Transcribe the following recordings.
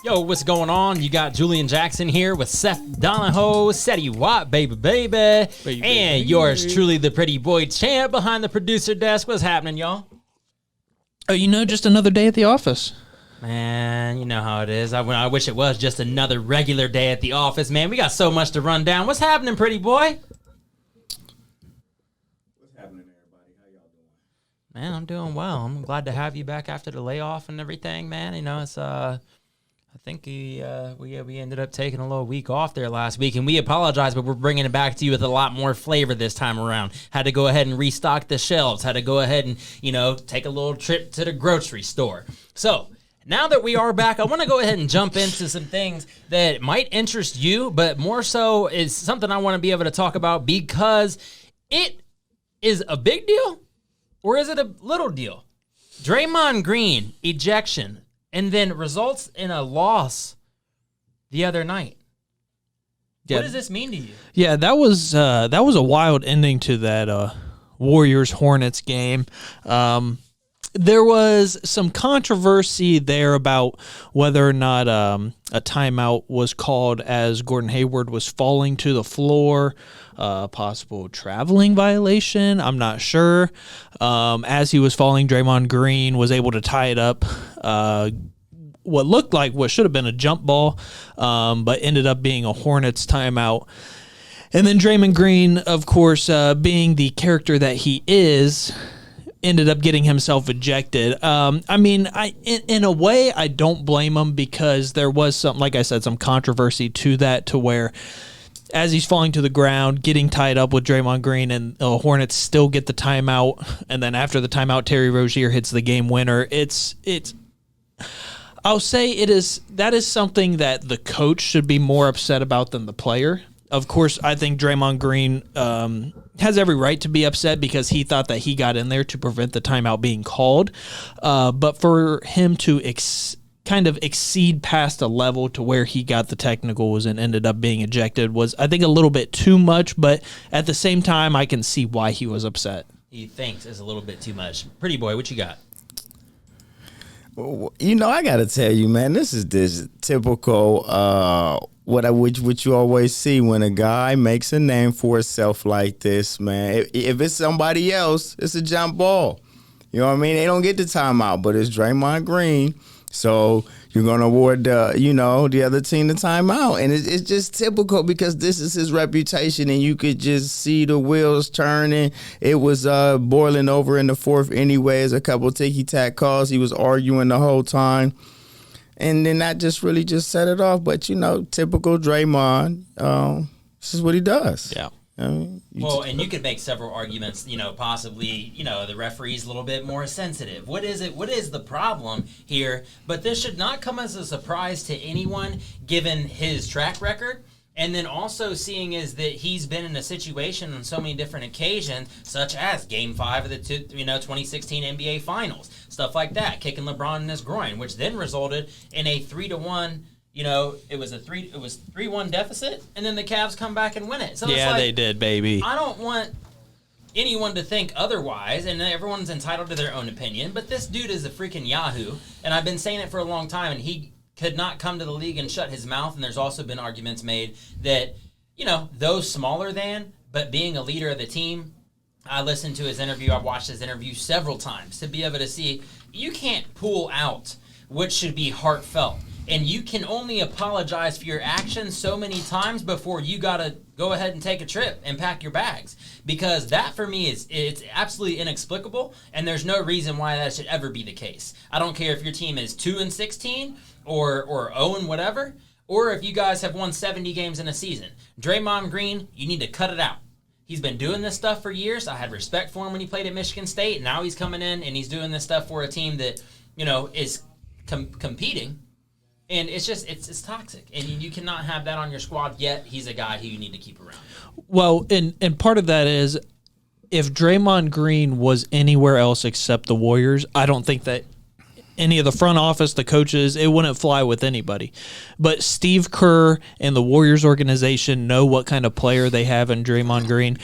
Yo, what's going on? You got Julian Jackson here with Seth Donahoe, Seti Watt, baby. And yours truly, the pretty boy champ behind the producer desk. What's happening, y'all? Oh, just another day at the office. Man, you know how it is. I wish it was just another regular day at the office, man. We got so much to run down. What's happening, pretty boy? What's happening, everybody? How y'all doing? Man, I'm doing well. I'm glad to have you back after the layoff and everything, man. It's I think we ended up taking a little week off there last week, and we apologize, but we're bringing it back to you with a lot more flavor this time around. Had to go ahead and restock the shelves. Had to go ahead and, take a little trip to the grocery store. So now that we are back, I want to go ahead and jump into some things that might interest you, but more so is something I want to be able to talk about because it is a big deal, or is it a little deal? Draymond Green, ejection, and then results in a loss the other night. Yeah. What does this mean to you? Yeah, that was a wild ending to that Warriors-Hornets game. There was some controversy there about whether or not a timeout was called as Gordon Hayward was falling to the floor. Possible traveling violation, I'm not sure. As he was falling, Draymond Green was able to tie it up. What looked like what should have been a jump ball, but ended up being a Hornets timeout. And then Draymond Green, of course, being the character that he is, ended up getting himself ejected. In a way, I don't blame him because there was some, like I said, some controversy to that, to where as he's falling to the ground, getting tied up with Draymond Green, and the Hornets still get the timeout. And then after the timeout, Terry Rozier hits the game winner. I'll say that is something that the coach should be more upset about than the player. Of course, I think Draymond Green has every right to be upset because he thought that he got in there to prevent the timeout being called. But for him to kind of exceed past a level to where he got the technicals and ended up being ejected was, I think, a little bit too much. But at the same time, I can see why he was upset. He thinks it's a little bit too much. Pretty boy, what you got? Well, I got to tell you, man, this is this typical what you always see when a guy makes a name for himself like this, man. If it's somebody else, it's a jump ball. You know what I mean? They don't get the timeout, but it's Draymond Green. So you're going to award the other team the timeout. And it's just typical because this is his reputation, and you could just see the wheels turning. It was boiling over in the fourth anyways, a couple of ticky-tack calls. He was arguing the whole time. And then that just really just set it off. But, typical Draymond, this is what he does. Yeah. And you could make several arguments, possibly, the referee's a little bit more sensitive. What is the problem here? But this should not come as a surprise to anyone, given his track record. And then also seeing is that he's been in a situation on so many different occasions, such as Game 5 of the 2016 NBA Finals, stuff like that, kicking LeBron in his groin, which then resulted in a 3-1. It was 3-1 deficit, and then the Cavs come back and win it. So yeah, they did, baby. I don't want anyone to think otherwise, and everyone's entitled to their own opinion, but this dude is a freaking yahoo, and I've been saying it for a long time, and he could not come to the league and shut his mouth, and there's also been arguments made that, those smaller than, but being a leader of the team, I listened to his interview, I've watched his interview several times to be able to see you can't pull out what should be heartfelt. And you can only apologize for your actions so many times before you got to go ahead and take a trip and pack your bags. Because that, for me, it's absolutely inexplicable, and there's no reason why that should ever be the case. I don't care if your team is 2-16 or 0 whatever, or if you guys have won 70 games in a season. Draymond Green, you need to cut it out. He's been doing this stuff for years. I had respect for him when he played at Michigan State. Now he's coming in, and he's doing this stuff for a team that, is competing. And it's just, it's toxic. And you cannot have that on your squad, yet he's a guy who you need to keep around. Well, and part of that is if Draymond Green was anywhere else except the Warriors, I don't think that any of the front office, the coaches, it wouldn't fly with anybody. But Steve Kerr and the Warriors organization know what kind of player they have in Draymond Green.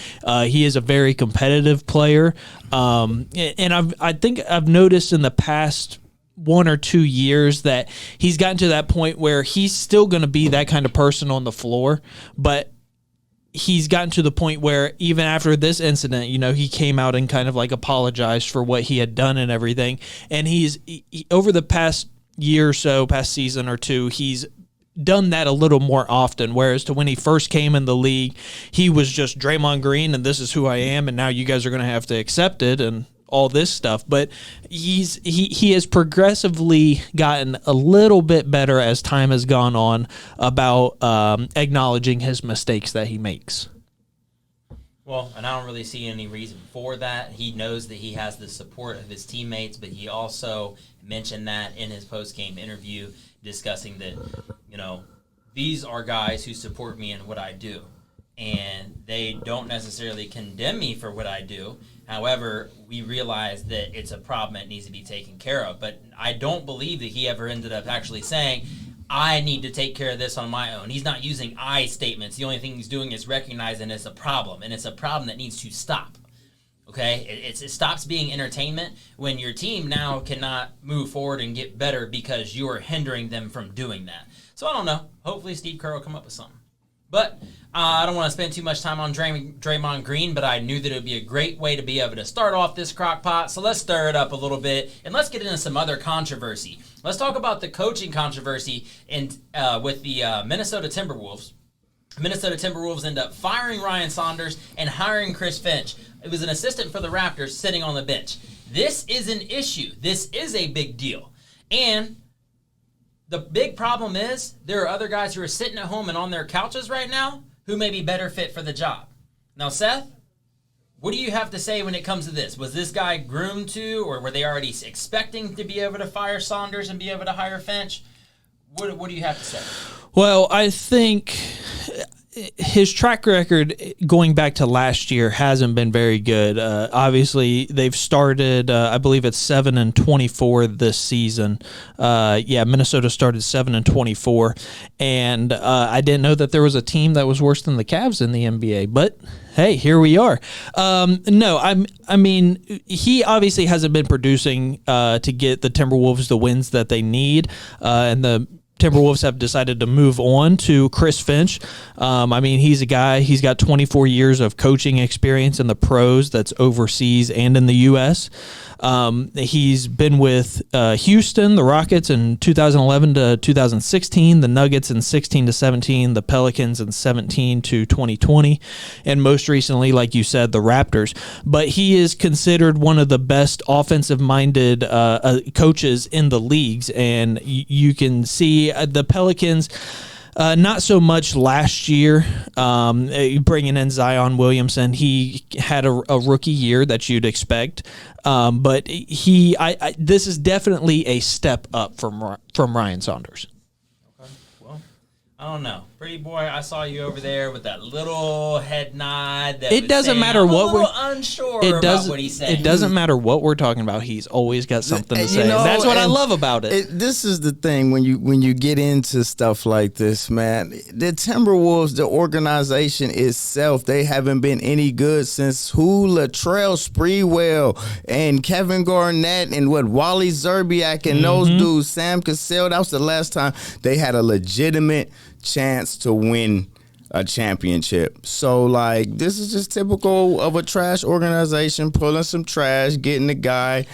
He is a very competitive player. And I think I've noticed in the past 1 or 2 years that he's gotten to that point where he's still going to be that kind of person on the floor, but he's gotten to the point where even after this incident, he came out and kind of like apologized for what he had done and everything. And he over the past year or so, past season or two, he's done that a little more often, whereas to when he first came in the league, he was just Draymond Green and this is who I am, and now you guys are going to have to accept it and all this stuff. But he has progressively gotten a little bit better as time has gone on about acknowledging his mistakes that he makes. Well, and I don't really see any reason for that. He knows that he has the support of his teammates, but he also mentioned that in his post-game interview, discussing that, these are guys who support me in what I do, and they don't necessarily condemn me for what I do. However, we realize that it's a problem that needs to be taken care of. But I don't believe that he ever ended up actually saying, I need to take care of this on my own. He's not using I statements. The only thing he's doing is recognizing it's a problem, and it's a problem that needs to stop. Okay? It stops being entertainment when your team now cannot move forward and get better because you are hindering them from doing that. So I don't know. Hopefully Steve Kerr will come up with something. But I don't want to spend too much time on Draymond Green, but I knew that it would be a great way to be able to start off this crock pot. So let's stir it up a little bit, and let's get into some other controversy. Let's talk about the coaching controversy with the Minnesota Timberwolves. Minnesota Timberwolves end up firing Ryan Saunders and hiring Chris Finch. It was an assistant for the Raptors sitting on the bench. This is an issue. This is a big deal. And the big problem is there are other guys who are sitting at home and on their couches right now who may be better fit for the job. Now, Seth, what do you have to say when it comes to this? Was this guy groomed to, or were they already expecting to be able to fire Saunders and be able to hire Finch? What do you have to say? Well, I think his track record going back to last year hasn't been very good. Obviously, they've started, I believe it's 7-24 this season. Minnesota started 7-24, and I didn't know that there was a team that was worse than the Cavs in the NBA, but hey, here we are. I mean, he obviously hasn't been producing to get the Timberwolves the wins that they need, and the Timberwolves have decided to move on to Chris Finch. He's a guy, he's got 24 years of coaching experience in the pros, that's overseas and in the U.S. He's been with Houston, the Rockets in 2011 to 2016, the Nuggets in 16 to 17, the Pelicans in 17 to 2020, and most recently, like you said, the Raptors. But he is considered one of the best offensive-minded coaches in the leagues, and you can see the Pelicans. Not so much last year, bringing in Zion Williamson. He had a rookie year that you'd expect, but this is definitely a step up from Ryan Saunders. Okay. Well, I don't know. Pretty boy, I saw you over there with that little head nod. It doesn't matter what we're unsure about what he's saying. It doesn't matter what we're talking about. He's always got something to say. That's what I love about it. This is the thing when you get into stuff like this, man. The Timberwolves, the organization itself, they haven't been any good since Latrell Sprewell and Kevin Garnett and Wally Zerbiak and those dudes, Sam Cassell. That was the last time they had a legitimate chance to win a championship. So, this is just typical of a trash organization pulling some trash, getting the guy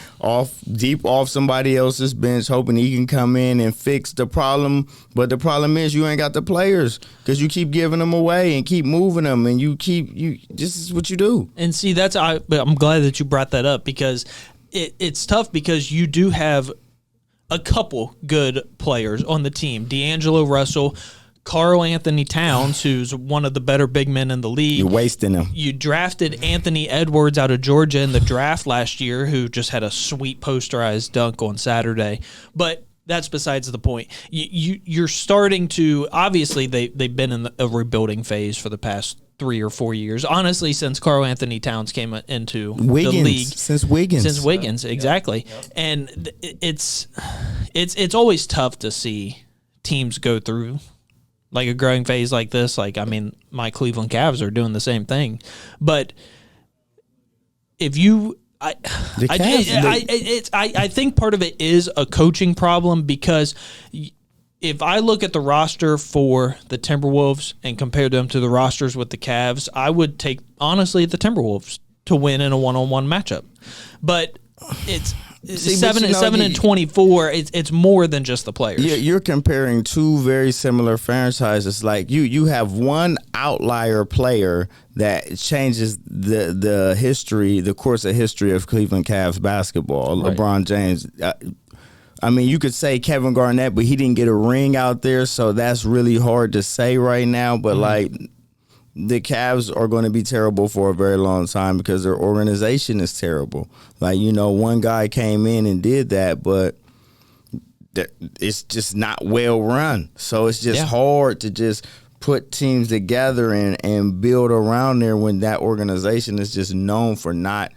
deep off somebody else's bench, hoping he can come in and fix the problem. But the problem is you ain't got the players because you keep giving them away and keep moving them, and this is what you do. And see, I'm glad that you brought that up because it's tough because you do have a couple good players on the team. D'Angelo Russell, Karl Anthony Towns, who's one of the better big men in the league. You're wasting him. You drafted Anthony Edwards out of Georgia in the draft last year, who just had a sweet posterized dunk on Saturday. But that's besides the point. You're starting to, obviously, they've been in a rebuilding phase for the past 3 or 4 years. Honestly, since Karl Anthony Towns came into the league. Since Wiggins. Exactly. Yep. And it's always tough to see teams go through a growing phase like this. My Cleveland Cavs are doing the same thing. But I think part of it is a coaching problem because if I look at the roster for the Timberwolves and compare them to the rosters with the Cavs, I would take, honestly, the Timberwolves to win in a one-on-one matchup. But it's 7-24. It's more than just the players. Yeah, you're comparing two very similar franchises. Like you have one outlier player that changes the history, the course of history of Cleveland Cavs basketball. Right. LeBron James. I mean, you could say Kevin Garnett, but he didn't get a ring out there, so that's really hard to say right now. But like, the Cavs are going to be terrible for a very long time because their organization is terrible. Like, one guy came in and did that, but it's just not well run. So it's just hard to just put teams together and build around there when that organization is just known for not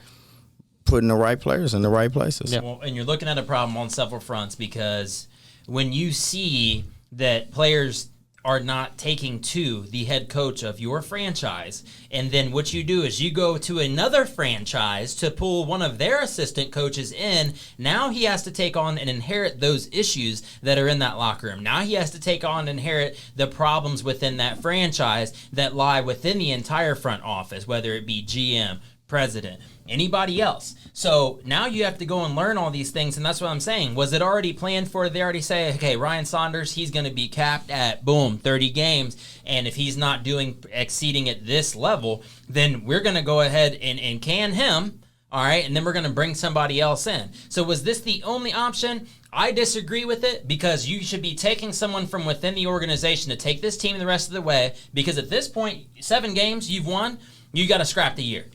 putting the right players in the right places. Yeah. Well, and you're looking at a problem on several fronts because when you see that players are not taking to the head coach of your franchise, and then what you do is you go to another franchise to pull one of their assistant coaches in. Now he has to take on and inherit those issues that are in that locker room. Now he has to take on and inherit the problems within that franchise that lie within the entire front office, whether it be GM, president, anybody else. So now you have to go and learn all these things, and that's what I'm saying. Was it already planned for? They already say, okay, Ryan Saunders, he's going to be capped at, 30 games, and if he's not exceeding at this level, then we're going to go ahead and can him, all right, and then we're going to bring somebody else in. So was this the only option? I disagree with it because you should be taking someone from within the organization to take this team the rest of the way, because at this point, 7 games you've won, you got to scrap the year.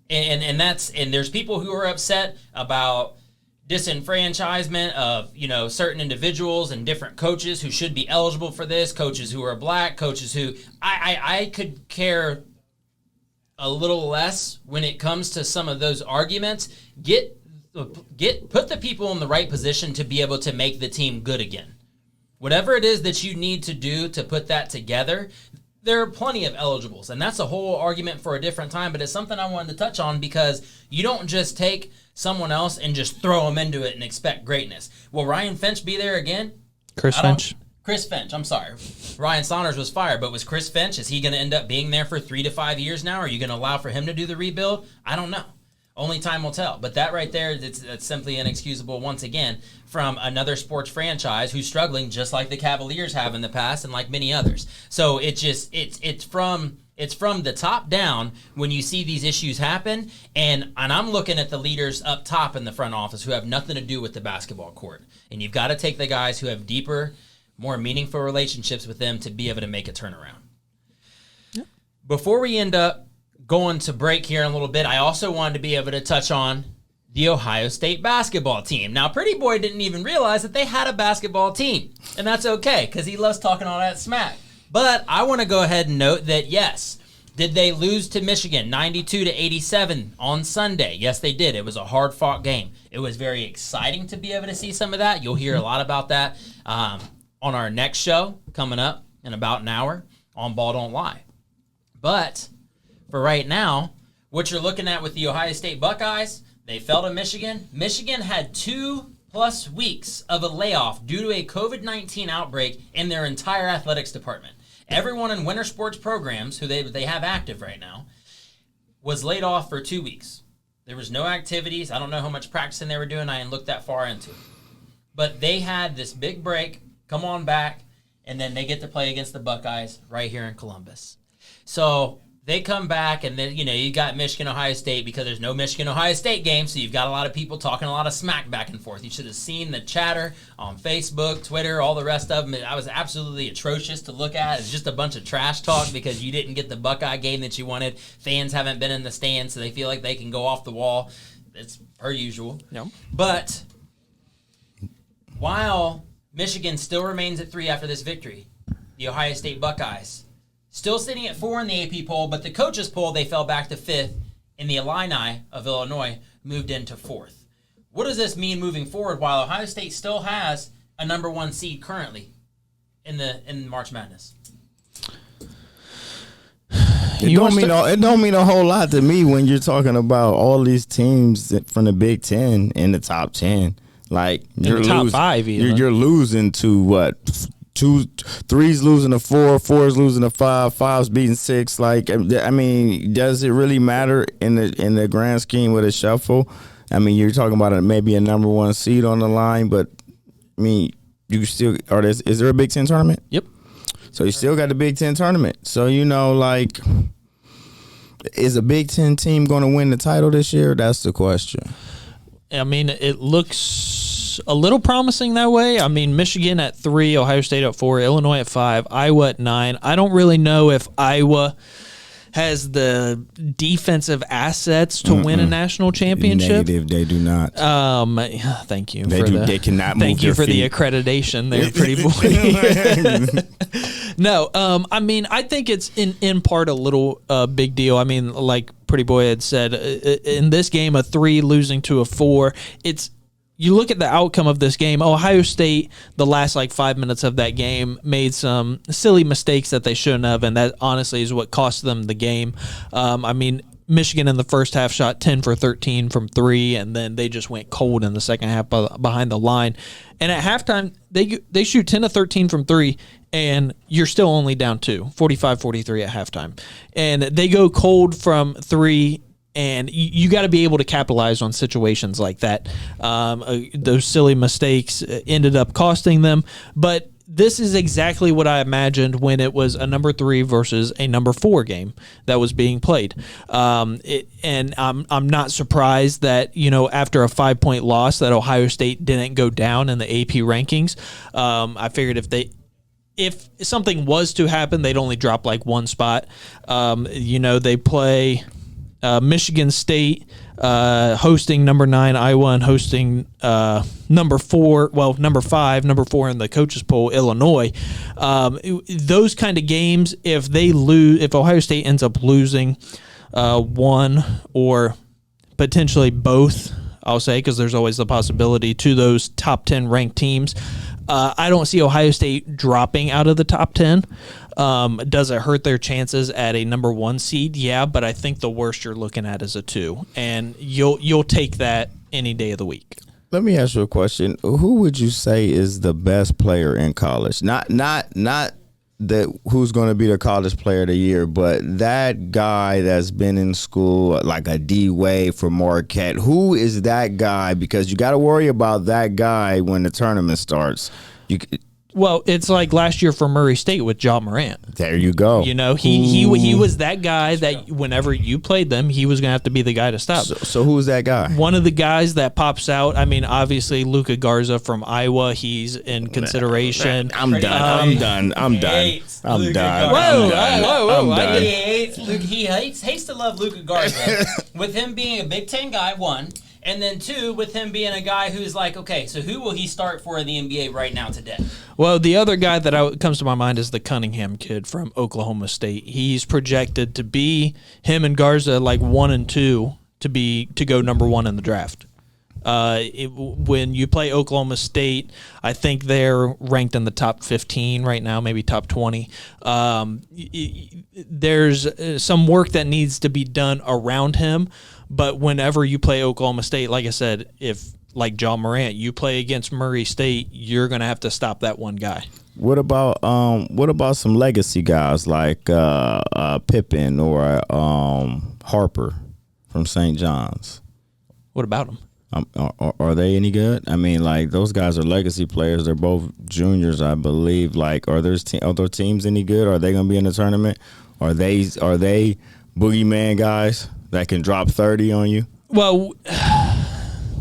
And there's people who are upset about disenfranchisement of certain individuals and different coaches who should be eligible for this, coaches who are black, coaches who I could care a little less when it comes to some of those arguments. Put the people in the right position to be able to make the team good again. Whatever it is that you need to do to put that together. There are plenty of eligibles, and that's a whole argument for a different time, but it's something I wanted to touch on because you don't just take someone else and just throw them into it and expect greatness. Will Ryan Finch be there again? Chris Finch, I'm sorry. Ryan Saunders was fired, but was Chris Finch, is he going to end up being there for 3 to 5 years now? Are you going to allow for him to do the rebuild? I don't know. Only time will tell. But that right there, that's simply inexcusable once again from another sports franchise who's struggling just like the Cavaliers have in the past and like many others. So it's from the top down when you see these issues happen, and I'm looking at the leaders up top in the front office who have nothing to do with the basketball court. And you've got to take the guys who have deeper, more meaningful relationships with them to be able to make a turnaround. Yep. Before we end up going to break here in a little bit, I also wanted to be able to touch on the Ohio State basketball team. Now, Pretty Boy didn't even realize that they had a basketball team, and that's okay because he loves talking all that smack. But I want to go ahead and note that, yes, did they lose to Michigan 92-87 on Sunday? Yes, they did. It was a hard-fought game. It was very exciting to be able to see some of that. You'll hear a lot about that on our next show coming up in about an hour on Ball Don't Lie. But for right now, what you're looking at with the Ohio State Buckeyes, they fell to Michigan. Michigan had 2+ weeks of a layoff due to a COVID-19 outbreak in their entire athletics department. Everyone in winter sports programs, who they have active right now, was laid off for 2 weeks. There was no activities. I don't know how much practicing they were doing. I didn't look that far into it. But they had this big break, come on back, and then they get to play against the Buckeyes right here in Columbus. So they come back, and then, you got Michigan-Ohio State because there's no Michigan-Ohio State game, so you've got a lot of people talking a lot of smack back and forth. You should have seen the chatter on Facebook, Twitter, all the rest of them. I was absolutely atrocious to look at. It's just a bunch of trash talk because you didn't get the Buckeye game that you wanted. Fans haven't been in the stands, so they feel like they can go off the wall. It's per usual. Yep. But while Michigan still remains at 3 after this victory, the Ohio State Buckeyes still sitting at 4 in the AP poll, but the coaches poll, they fell back to 5th, and the Illini of Illinois moved into 4th. What does this mean moving forward while Ohio State still has a number 1 seed currently in March Madness? It don't mean a whole lot to me when you're talking about all these teams from the Big Ten in the top 10. Like you're in the top 5, even. You're losing to what? 3's losing to 4, 4's losing to 5, 5's beating 6. Like, I mean, does it really matter in the grand scheme with a shuffle? I mean, you're talking about maybe a number 1 seed on the line, but I mean, you still is there a Big Ten tournament? Yep. So you still got the Big Ten tournament. So like, is a Big Ten team going to win the title this year? That's the question. I mean, it looks a little promising that way. I mean, Michigan at 3, Ohio State at 4, Illinois at 5, Iowa at 9. I don't really know if Iowa has the defensive assets to win a national championship. Negative, they do not. Thank you. They cannot move Thank you for feet. the accreditation there, pretty boy. No, I mean, I think it's in part a little big deal. I mean, like Pretty Boy had said, in this game, a 3 losing to a 4, you look at the outcome of this game. Ohio State, the last 5 minutes of that game, made some silly mistakes that they shouldn't have, and that honestly is what cost them the game. I mean, Michigan in the first half shot 10 for 13 from 3, and then they just went cold in the second half behind the line. And at halftime, they shoot 10 of 13 from 3, and you're still only down 2, 45-43 at halftime. And they go cold from 3. And you got to be able to capitalize on situations like that. Those silly mistakes ended up costing them. But this is exactly what I imagined when it was a number 3 versus a number 4 game that was being played. And I'm not surprised that, after a 5-point loss that Ohio State didn't go down in the AP rankings. I figured if something was to happen, they'd only drop 1 spot. They play Michigan State hosting number 9 Iowa and hosting number 4 number 4 in the coaches poll Illinois. Those kind of games, if Ohio State ends up losing one or potentially both, I'll say, because there's always the possibility to those top 10 ranked teams, I don't see Ohio State dropping out of the top 10. Does it hurt their chances at a number 1 seed? Yeah, but I think the worst you're looking at is a 2, and you'll take that any day of the week. Let me ask you a question. Who would you say is the best player in college? Not that who's going to be the college player of the year, but that guy that's been in school, like a D-Wade for Marquette. Who is that guy? Because you got to worry about that guy when the tournament starts. Well, it's like last year for Murray State with Ja Morant. There you go. He was that guy that whenever you played them, he was going to have to be the guy to stop. So who's that guy? One of the guys that pops out, I mean, obviously Luka Garza from Iowa, he's in consideration. I'm done. Whoa. He hates to love Luka Garza. With him being a Big Ten guy, 1. And then 2, with him being a guy who's like, okay, so who will he start for in the NBA right now today? Well, the other guy that comes to my mind is the Cunningham kid from Oklahoma State. He's projected to be, him and Garza, 1 and 2 to go number 1 in the draft. When you play Oklahoma State, I think they're ranked in the top 15 right now, maybe top 20. There's some work that needs to be done around him, but whenever you play Oklahoma State, like I said, if like Ja Morant, you play against Murray State, you're going to have to stop that one guy. What about some legacy guys like Pippen or Harper from St. John's? What about them? Are they any good? I mean, those guys are legacy players. They're both juniors, I believe. Are their teams any good? Are they going to be in the tournament? Are they boogeyman guys that can drop 30 on you? Well,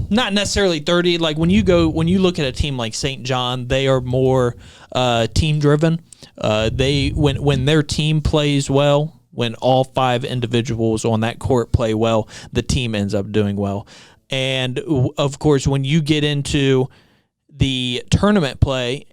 not necessarily 30. When you look at a team like St. John, they are more team driven. When their team plays well, when all 5 individuals on that court play well, the team ends up doing well. And, of course, when you get into the tournament play,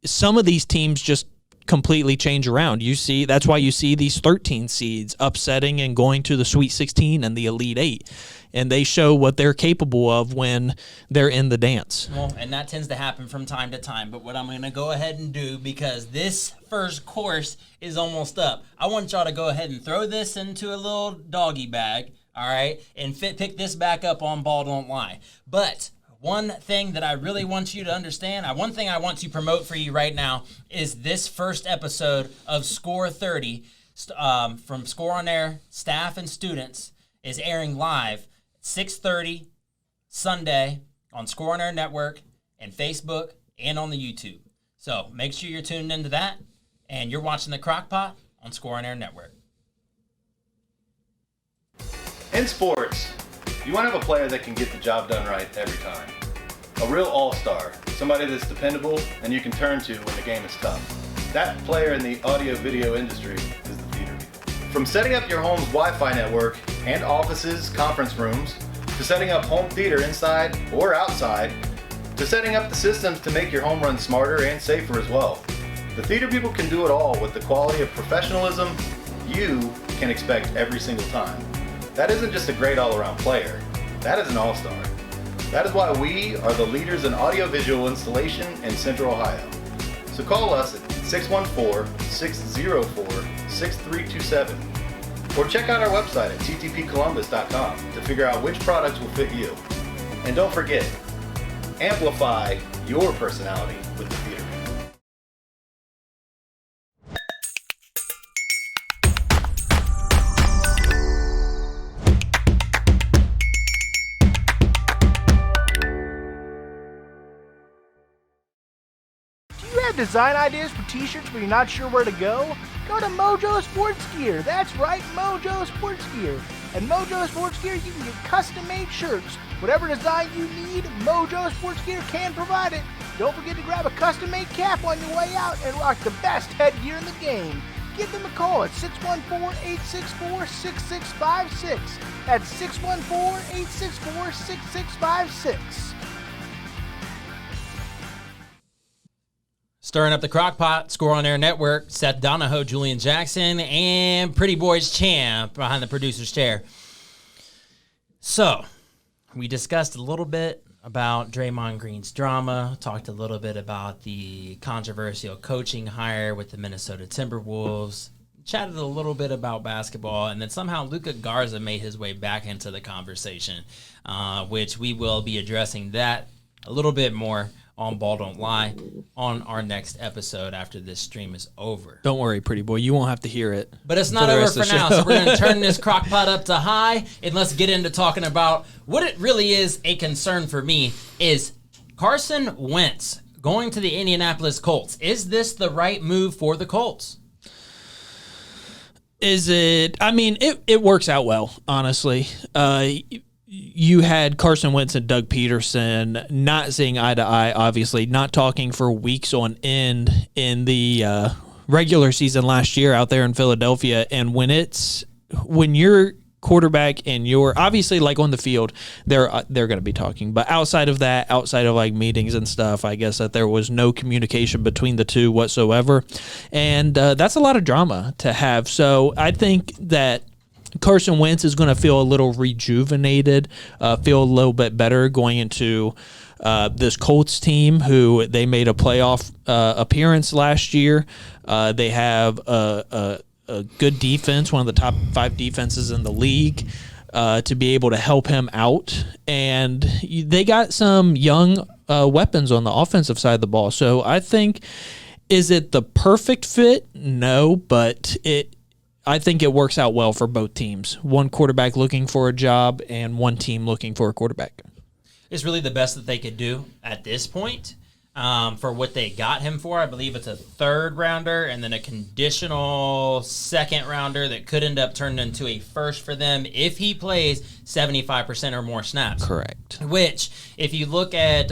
some of these teams just completely change around. That's why you see these 13 seeds upsetting and going to the Sweet 16 and the Elite 8. And they show what they're capable of when they're in the dance. Well, and that tends to happen from time to time. But what I'm going to go ahead and do, because this first course is almost up, I want y'all to go ahead and throw this into a little doggy bag, all right, and pick this back up on Ball Don't Lie. But one thing that I really want you to understand, one thing I want to promote for you right now is this first episode of Score 30 from Score on Air staff and students is airing live 6:30 Sunday on Score on Air Network and Facebook and on the YouTube. So make sure you're tuned into that and you're watching the Crockpot on Score on Air Network. In sports, you want to have a player that can get the job done right every time. A real all-star, somebody that's dependable and you can turn to when the game is tough. That player in the audio-video industry is the theater people. From setting up your home's Wi-Fi network and offices, conference rooms, to setting up home theater inside or outside, to setting up the systems to make your home run smarter and safer as well. The theater people can do it all with the quality of professionalism you can expect every single time. That isn't just a great all-around player, that is an all-star. That is why we are the leaders in audiovisual installation in Central Ohio. So call us at 614-604-6327 or check out our website at ttpcolumbus.com to figure out which products will fit you. And don't forget, amplify your personality with the theater. Design ideas for t-shirts but you're not sure where to go? Go to Mojo Sports Gear. That's right, Mojo Sports Gear. At Mojo Sports Gear, you can get custom-made shirts. Whatever design you need, Mojo Sports Gear can provide it. Don't forget to grab a custom-made cap on your way out and rock the best headgear in the game. Give them a call at 614-864-6656. That's 614-864-6656. Stirring up the Crockpot, Score on Air Network, Seth Donahoe, Julian Jackson, and Pretty Boys Champ behind the producer's chair. So, we discussed a little bit about Draymond Green's drama, talked a little bit about the controversial coaching hire with the Minnesota Timberwolves, chatted a little bit about basketball, and then somehow Luka Garza made his way back into the conversation, which we will be addressing that a little bit more on Ball Don't Lie on our next episode after this stream is over. Don't worry, pretty boy. You won't have to hear it. But it's not over for now, so we're going to turn this crockpot up to high, and let's get into talking about what it really is a concern for me is Carson Wentz going to the Indianapolis Colts. Is this the right move for the Colts? Is it? I mean, it works out well, honestly. You had Carson Wentz and Doug Peterson not seeing eye to eye, obviously, not talking for weeks on end in the regular season last year out there in Philadelphia. And when your quarterback and you're obviously like on the field, they're going to be talking. But outside of that, outside of like meetings and stuff, I guess that there was no communication between the two whatsoever. And that's a lot of drama to have. So I think that Carson Wentz is going to feel a little rejuvenated, feel a little bit better going into this Colts team who they made a playoff appearance last year. They have a good defense, one of the top 5 defenses in the league, to be able to help him out. And they got some young weapons on the offensive side of the ball. So I think, is it the perfect fit? No, but I think it works out well for both teams. One quarterback looking for a job and one team looking for a quarterback. It's really the best that they could do at this point for what they got him for. I believe it's a 3rd rounder and then a conditional 2nd rounder that could end up turning into a 1st for them if he plays 75% or more snaps. Correct. Which, if you look at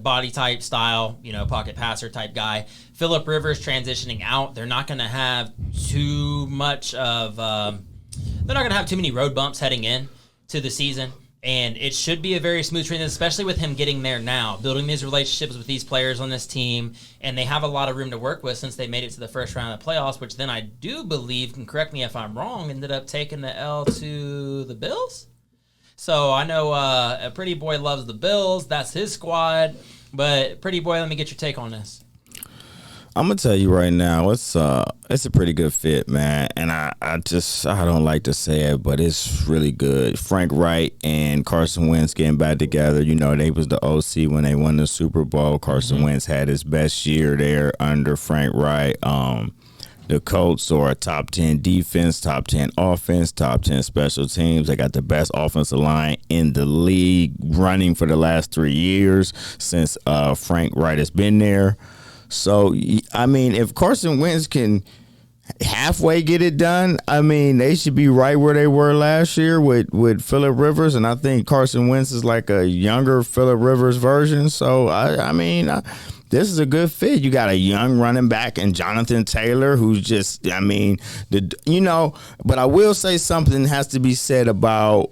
body type, style, pocket passer type guy, Phillip Rivers transitioning out, they're not going to have too much of they're not going to have too many road bumps heading in to the season. And it should be a very smooth transition, especially with him getting there now, building these relationships with these players on this team. And they have a lot of room to work with since they made it to the first round of the playoffs, which then I do believe, and correct me if I'm wrong, ended up taking the L to the Bills. So I know a Pretty Boy loves the Bills. That's his squad. But Pretty Boy, let me get your take on this. I'm gonna tell you right now, it's a pretty good fit, man. And I don't like to say it, but it's really good. Frank Wright and Carson Wentz getting back together. You know, they was the OC when they won the Super Bowl. Carson Wentz had his best year there under Frank Wright. The Colts are a top 10 defense, top 10 offense, top 10 special teams. They got the best offensive line in the league running for the last 3 years since Frank Wright has been there. So, I mean, if Carson Wentz can halfway get it done, I mean, they should be right where they were last year with Phillip Rivers. And I think Carson Wentz is like a younger Phillip Rivers version. So, I mean, this is a good fit. You got a young running back and Jonathan Taylor, who's just, I mean, but I will say something has to be said about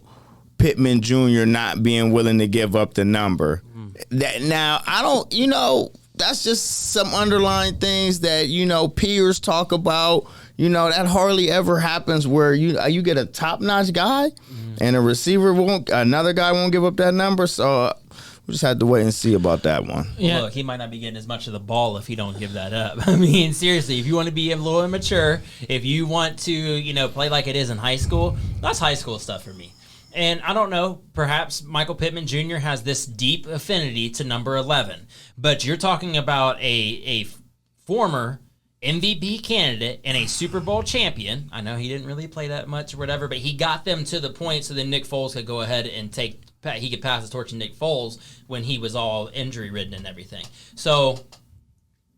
Pittman Jr. not being willing to give up the number. Now, I don't, that's just some underlying things that, peers talk about. That hardly ever happens where you get a top-notch guy and a receiver another guy won't give up that number. So we just have to wait and see about that one. Yeah. Look, he might not be getting as much of the ball if he don't give that up. I mean, seriously, if you want to be a little immature, if you want to, play like it is in high school, that's high school stuff for me. And I don't know, perhaps Michael Pittman Jr. has this deep affinity to number 11. But you're talking about a former MVP candidate and a Super Bowl champion. I know he didn't really play that much or whatever, but he got them to the point so then Nick Foles could go ahead and he could pass the torch to Nick Foles when he was all injury-ridden and everything. So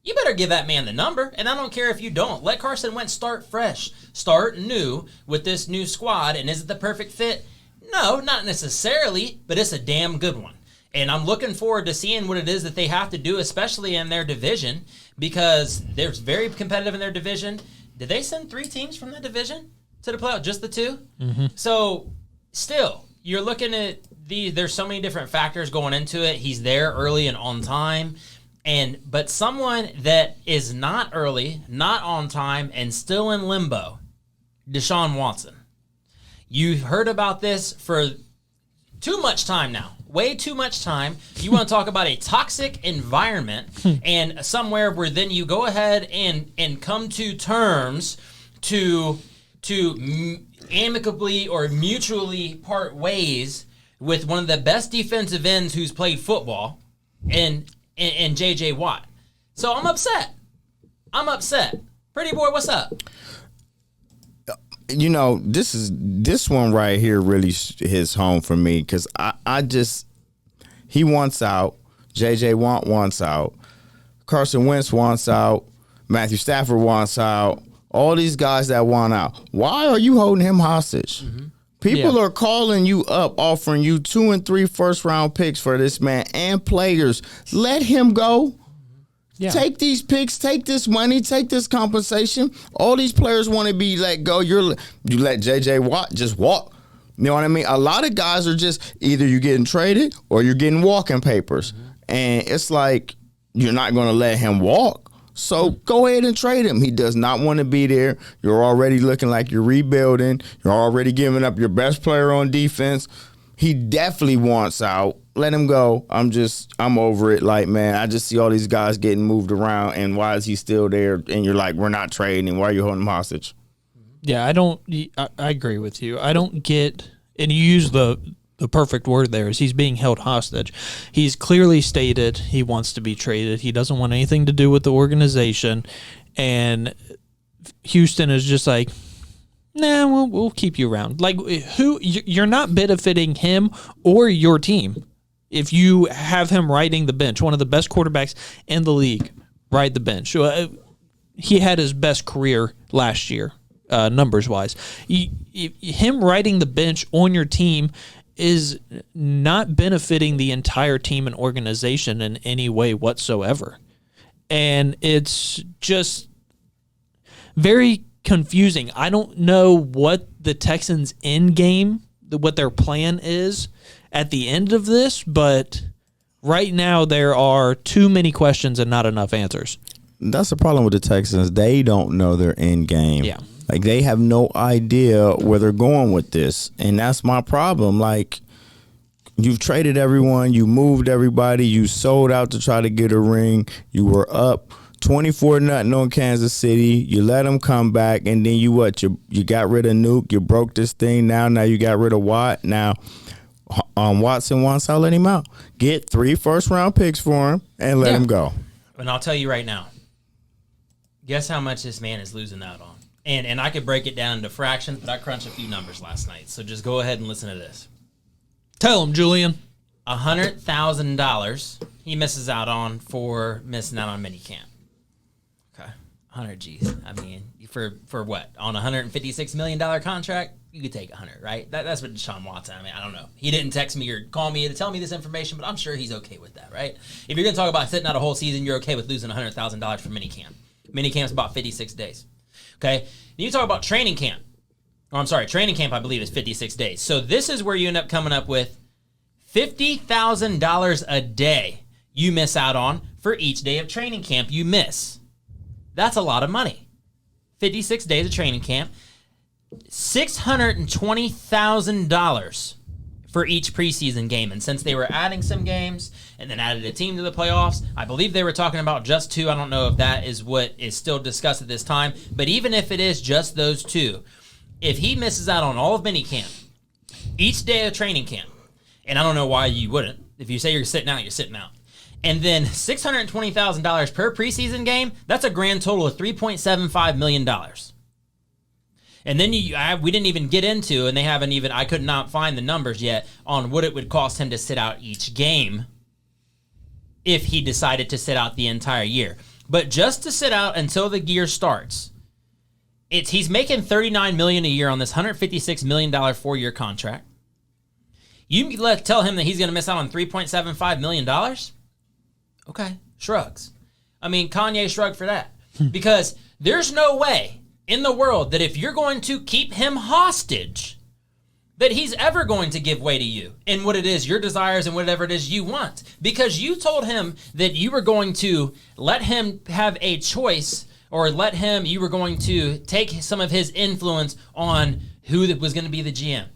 you better give that man the number, and I don't care if you don't. Let Carson Wentz start fresh, start new with this new squad, and is it the perfect fit? No, not necessarily, but it's a damn good one. And I'm looking forward to seeing what it is that they have to do, especially in their division, because they're very competitive in their division. Did they send 3 teams from that division to the playoffs? Just the 2? Mm-hmm. So, still, you're looking at there's so many different factors going into it. He's there early and on time. But someone that is not early, not on time, and still in limbo, Deshaun Watson. You've heard about this for too much time now. Way too much time. You want to talk about a toxic environment and somewhere where then you go ahead and come to terms to amicably or mutually part ways with one of the best defensive ends who's played football and J.J. Watt. So I'm upset. Pretty boy, what's up? This one right here really hits home for me because he wants out. J.J. Watt wants out. Carson Wentz wants out. Matthew Stafford wants out. All these guys that want out. Why are you holding him hostage? Mm-hmm. People are calling you up, offering you 2 and 3 first-round picks for this man and players. Let him go. Yeah. Take these picks, take this money, take this compensation. All these players want to be let go. You let J.J. Watt just walk. You know what I mean? A lot of guys are just either you're getting traded or you're getting walking papers. Mm-hmm. And it's like you're not going to let him walk. So go ahead and trade him. He does not want to be there. You're already looking like you're rebuilding. You're already giving up your best player on defense. He definitely wants out. Let him go. I'm over it. Like, man, I just see all these guys getting moved around, and why is he still there? And you're like, we're not trading him. Why are you holding him hostage? Yeah, I agree with you. I don't get, and you use the perfect word there, is he's being held hostage. He's clearly stated he wants to be traded. He doesn't want anything to do with the organization, and Houston is just like, nah, we'll keep you around. Like, you're not benefiting him or your team if you have him riding the bench. One of the best quarterbacks in the league ride the bench. He had his best career last year, numbers-wise. Him riding the bench on your team is not benefiting the entire team and organization in any way whatsoever. And it's just very confusing. I don't know what the Texans' end game, what their plan is at the end of this, but right now there are too many questions and not enough answers. That's the problem with the Texans. They don't know their end game. Yeah. Like, they have no idea where they're going with this. And that's my problem. Like, you've traded everyone. You moved everybody. You sold out to try to get a ring. You were up 24-0 on Kansas City. You let them come back. And then you got rid of Nuke. You broke this thing. Now you got rid of Watt. Now Watson wants out. Let him out. Get 3 first-round picks for him and let him go. And I'll tell you right now, guess how much this man is losing out on. And I could break it down into fractions, but I crunched a few numbers last night. So just go ahead and listen to this. Tell him, Julian. $100,000 he misses out on for missing out on minicamp. Okay, 100 G's. I mean, for what? On a $156 million contract, you could take 100, right? That's what Deshaun Watson. I mean, I don't know. He didn't text me or call me to tell me this information, but I'm sure he's okay with that, right? If you're going to talk about sitting out a whole season, you're okay with losing $100,000 for minicamp. Minicamp's about 56 days. Okay? You talk about training camp. Oh, I'm sorry. Training camp, I believe, is 56 days. So this is where you end up coming up with $50,000 a day you miss out on for each day of training camp you miss. That's a lot of money. 56 days of training camp. $620,000 for each preseason game. And since they were adding some games and then added a team to the playoffs, I believe they were talking about just 2. I don't know if that is what is still discussed at this time. But even if it is just those 2, if he misses out on all of minicamp, each day of training camp, and I don't know why you wouldn't. If you say you're sitting out, you're sitting out. And then $620,000 per preseason game, that's a grand total of $3.75 million. And then we didn't even get into, and they haven't even, I could not find the numbers yet on what it would cost him to sit out each game if he decided to sit out the entire year. But just to sit out until the year starts, he's making $39 million a year on this $156 million 4-year contract. You tell him that he's going to miss out on $3.75 million? Okay, shrugs. I mean, Kanye shrugged for that. Because there's no way in the world that if you're going to keep him hostage, that he's ever going to give way to you in what it is, your desires and whatever it is you want. Because you told him that you were going to let him have a choice, or you were going to take some of his influence on who was going to be the GM,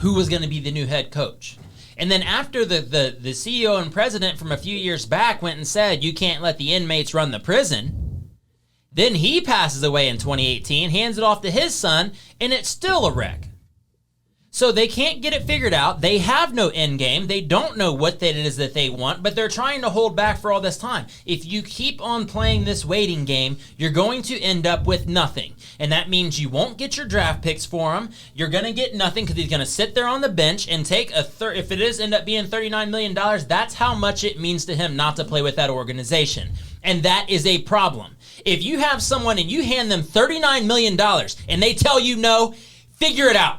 who was going to be the new head coach. And then after the CEO and president from a few years back went and said, you can't let the inmates run the prison, then he passes away in 2018, hands it off to his son, and it's still a wreck. So they can't get it figured out. They have no end game. They don't know what it is that they want, but they're trying to hold back for all this time. If you keep on playing this waiting game, you're going to end up with nothing. And that means you won't get your draft picks for him. You're going to get nothing because he's going to sit there on the bench and take if it is end up being $39 million, that's how much it means to him not to play with that organization. And that is a problem. If you have someone and you hand them $39 million and they tell you no, figure it out.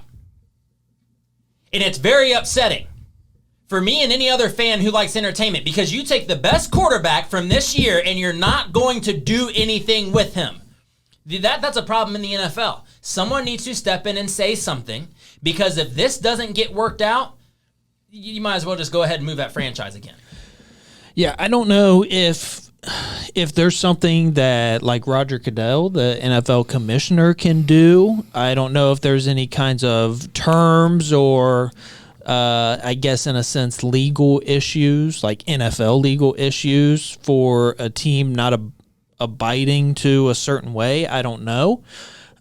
And it's very upsetting for me and any other fan who likes entertainment, because you take the best quarterback from this year and you're not going to do anything with him. That's a problem in the NFL. Someone needs to step in and say something, because if this doesn't get worked out, you might as well just go ahead and move that franchise again. Yeah, I don't know if there's something that like Roger Goodell, the NFL commissioner, can do. I don't know if there's any kinds of terms or I guess in a sense legal issues, like NFL legal issues for a team not abiding to a certain way. I don't know.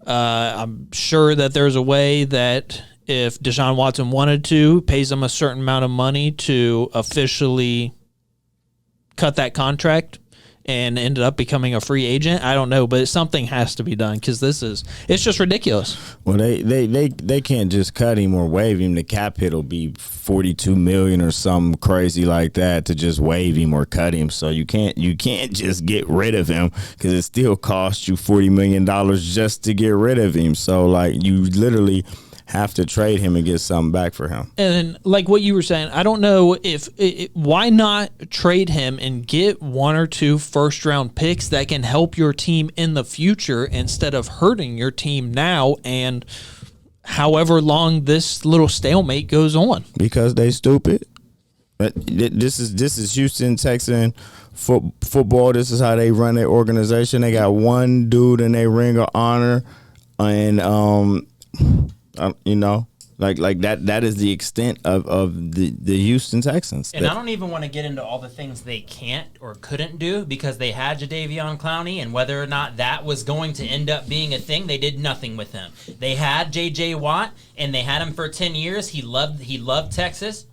I'm sure that there's a way that if Deshaun Watson wanted to, pays him a certain amount of money to officially cut that contract and ended up becoming a free agent. I don't know, but something has to be done, because it's just ridiculous. Well, they can't just cut him or waive him. The cap hit will be $42 million or something crazy like that to just waive him or cut him. So you can't just get rid of him, because it still costs you $40 million just to get rid of him. So like you literally have to trade him and get something back for him. And like what you were saying, I don't know why not trade him and get 1 or 2 first-round picks that can help your team in the future instead of hurting your team now and however long this little stalemate goes on. Because they stupid. This is Houston Texan football. This is how they run their organization. They got one dude in their ring of honor, and like that is the extent of the Houston Texans. And I don't even want to get into all the things they can't or couldn't do because they had Jadeveon Clowney, and whether or not that was going to end up being a thing, they did nothing with him. They had J.J. Watt, and they had him for 10 years. He loved Texas.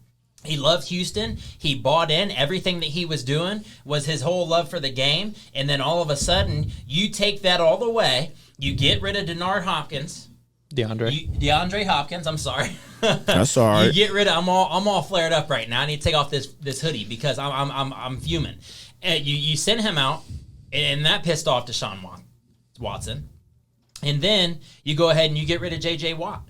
He loved Houston. He bought in. Everything that he was doing was his whole love for the game. And then all of a sudden, you take that all the way. You get rid of DeAndre Hopkins. DeAndre Hopkins. I'm sorry. That's all right. You get rid of. I'm all flared up right now. I need to take off this hoodie because I'm fuming. And you send him out, and that pissed off Deshaun Watson. And then you go ahead and you get rid of J.J. Watt.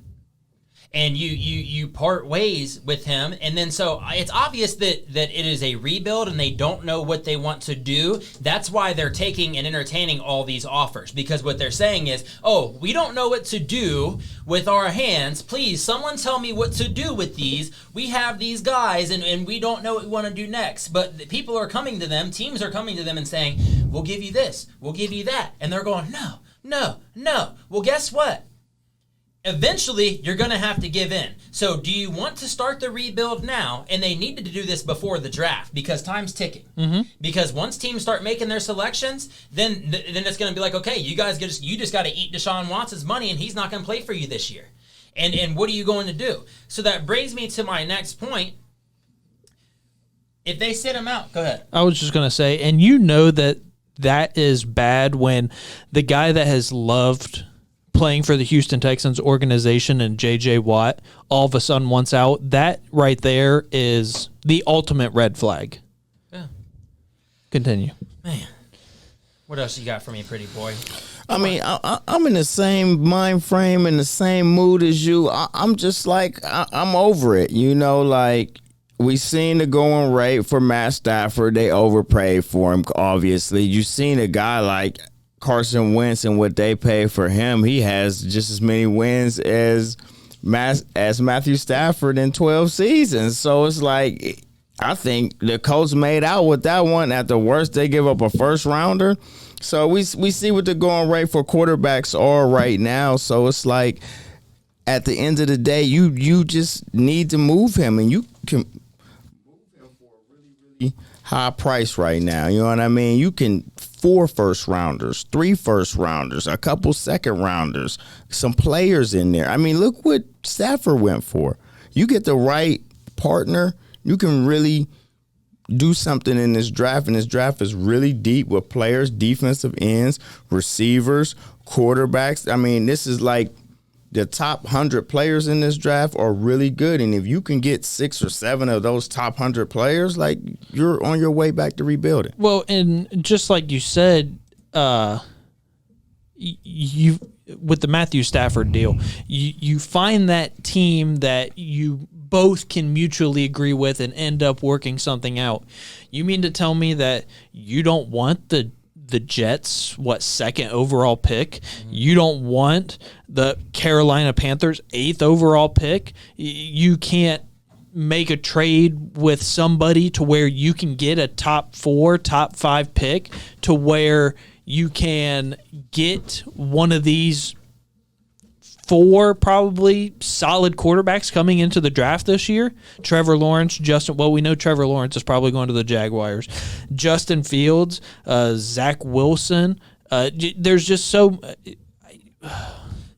And you part ways with him, and then so it's obvious that it is a rebuild, and they don't know what they want to do. That's why they're taking and entertaining all these offers, because what they're saying is, oh, we don't know what to do with our hands. Please, someone tell me what to do with these. We have these guys, and we don't know what we want to do next. But people are coming to them, teams are coming to them and saying, we'll give you this, we'll give you that. And they're going, no. Well, guess what? Eventually, you're going to have to give in. So do you want to start the rebuild now? And they needed to do this before the draft because time's ticking. Mm-hmm. Because once teams start making their selections, then it's going to be like, okay, you just got to eat Deshaun Watson's money, and he's not going to play for you this year. And what are you going to do? So that brings me to my next point. If they sit him out, go ahead. I was just going to say, and you know that is bad when the guy that has loved playing for the Houston Texans organization and J.J. Watt all of a sudden wants out. That right there is the ultimate red flag. Yeah. Continue. Man, what else you got for me, pretty boy? I mean, I'm in the same mind frame and the same mood as you. I'm just like, I'm over it. Like, we seen the going rate for Matt Stafford. They overpaid for him, obviously. You seen a guy like Carson Wentz and what they pay for him. He has just as many wins as Matthew Stafford in 12 seasons. So it's like, I think the Colts made out with that one. At the worst, they give up a first rounder. So we see what the going rate for quarterbacks are right now. So it's like, at the end of the day, you just need to move him, and you can move him for a really, really high price right now. You know what I mean? You can 4 first rounders, 3 first rounders, a couple second rounders, some players in there. I mean, look what Stafford went for. You get the right partner, you can really do something in this draft, and this draft is really deep with players, defensive ends, receivers, quarterbacks. I mean, this is like the top 100 players in this draft are really good, and if you can get 6 or 7 of those top 100 players, like, you're on your way back to rebuilding. Well, and just like you said, you with the Matthew Stafford deal, you find that team that you both can mutually agree with and end up working something out. You mean to tell me that you don't want the Jets, second overall pick? You don't want the Carolina Panthers 8th overall pick? You can't make a trade with somebody to where you can get a top 4, top 5 pick to where you can get one of these 4 probably solid quarterbacks coming into the draft this year. Trevor Lawrence, we know Trevor Lawrence is probably going to the Jaguars. Justin Fields, Zach Wilson. There's just so...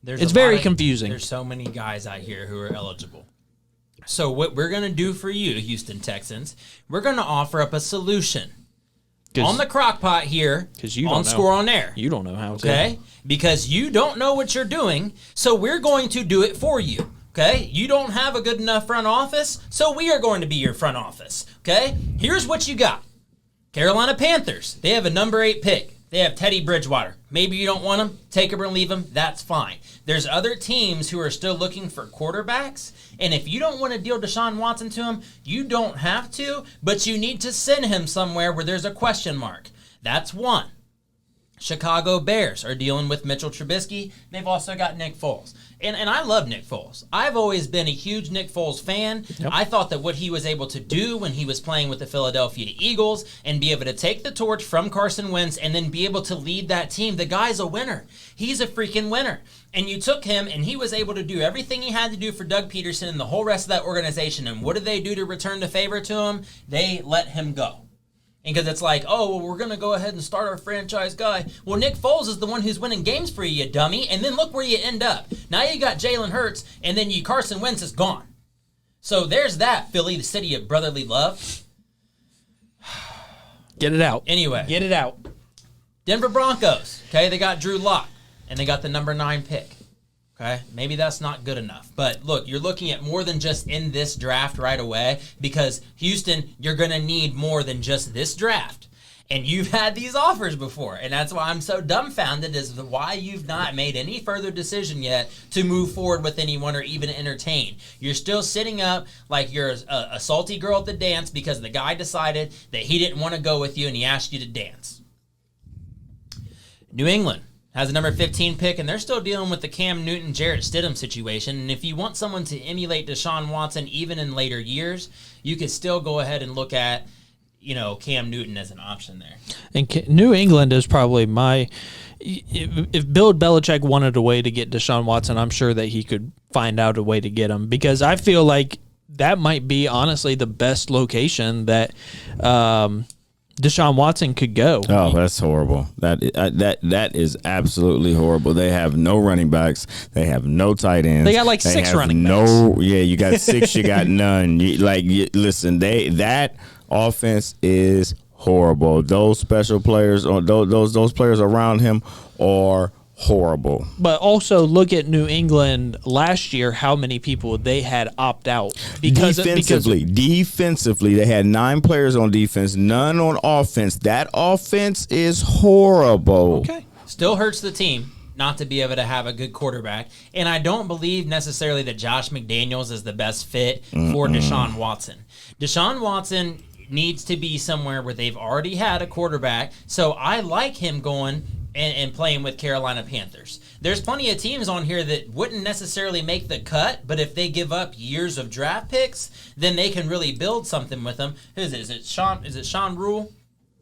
it's very confusing. There's so many guys out here who are eligible. So what we're going to do for you, Houston Texans, we're going to offer up a solution on the Crockpot here on Score on Air. You don't know how to. Okay? Because you don't know what you're doing, so we're going to do it for you. Okay? You don't have a good enough front office, so we are going to be your front office. Okay? Here's what you got. Carolina Panthers, they have a number 8 pick. They have Teddy Bridgewater. Maybe you don't want him. Take him or leave him. That's fine. There's other teams who are still looking for quarterbacks. And if you don't want to deal Deshaun Watson to him, you don't have to, but you need to send him somewhere where there's a question mark. That's one. Chicago Bears are dealing with Mitchell Trubisky. They've also got Nick Foles. And I love Nick Foles. I've always been a huge Nick Foles fan. Yep. I thought that what he was able to do when he was playing with the Philadelphia Eagles and be able to take the torch from Carson Wentz and then be able to lead that team, the guy's a winner. He's a freaking winner. And you took him, and he was able to do everything he had to do for Doug Peterson and the whole rest of that organization. And what did they do to return the favor to him? They let him go. And because it's like, oh, well, we're going to go ahead and start our franchise guy. Well, Nick Foles is the one who's winning games for you, dummy. And then look where you end up. Now you got Jalen Hurts, and then Carson Wentz is gone. So there's that, Philly, the city of brotherly love. Get it out. Anyway. Get it out. Denver Broncos, okay, they got Drew Lock, and they got the number 9 pick. Okay, maybe that's not good enough. But look, you're looking at more than just in this draft right away, because Houston, you're going to need more than just this draft. And you've had these offers before, and that's why I'm so dumbfounded as to why you've not made any further decision yet to move forward with anyone or even entertain. You're still sitting up like you're a salty girl at the dance because the guy decided that he didn't want to go with you and he asked you to dance. New England has a number 15 pick, and they're still dealing with the Cam Newton, Jarrett Stidham situation. And if you want someone to emulate Deshaun Watson even in later years, you could still go ahead and look at, Cam Newton as an option there. And New England is probably if Bill Belichick wanted a way to get Deshaun Watson, I'm sure that he could find out a way to get him, because I feel like that might be honestly the best location that Deshaun Watson could go. Oh, that's horrible. That is absolutely horrible. They have no running backs. They have no tight ends. They got like 6 running backs. Yeah, you got 6. You got none. Listen, that offense is horrible. Those special players, or those players around him, are horrible. But also look at New England last year, how many people they had opt out. Defensively, they had 9 players on defense, none on offense. That offense is horrible. Okay. Still hurts the team not to be able to have a good quarterback. And I don't believe necessarily that Josh McDaniels is the best fit for Deshaun Watson. Deshaun Watson needs to be somewhere where they've already had a quarterback. So I like him going and playing with Carolina Panthers. There's plenty of teams on here that wouldn't necessarily make the cut, but if they give up years of draft picks, then they can really build something with them. Who is it? Is it Sean Rule?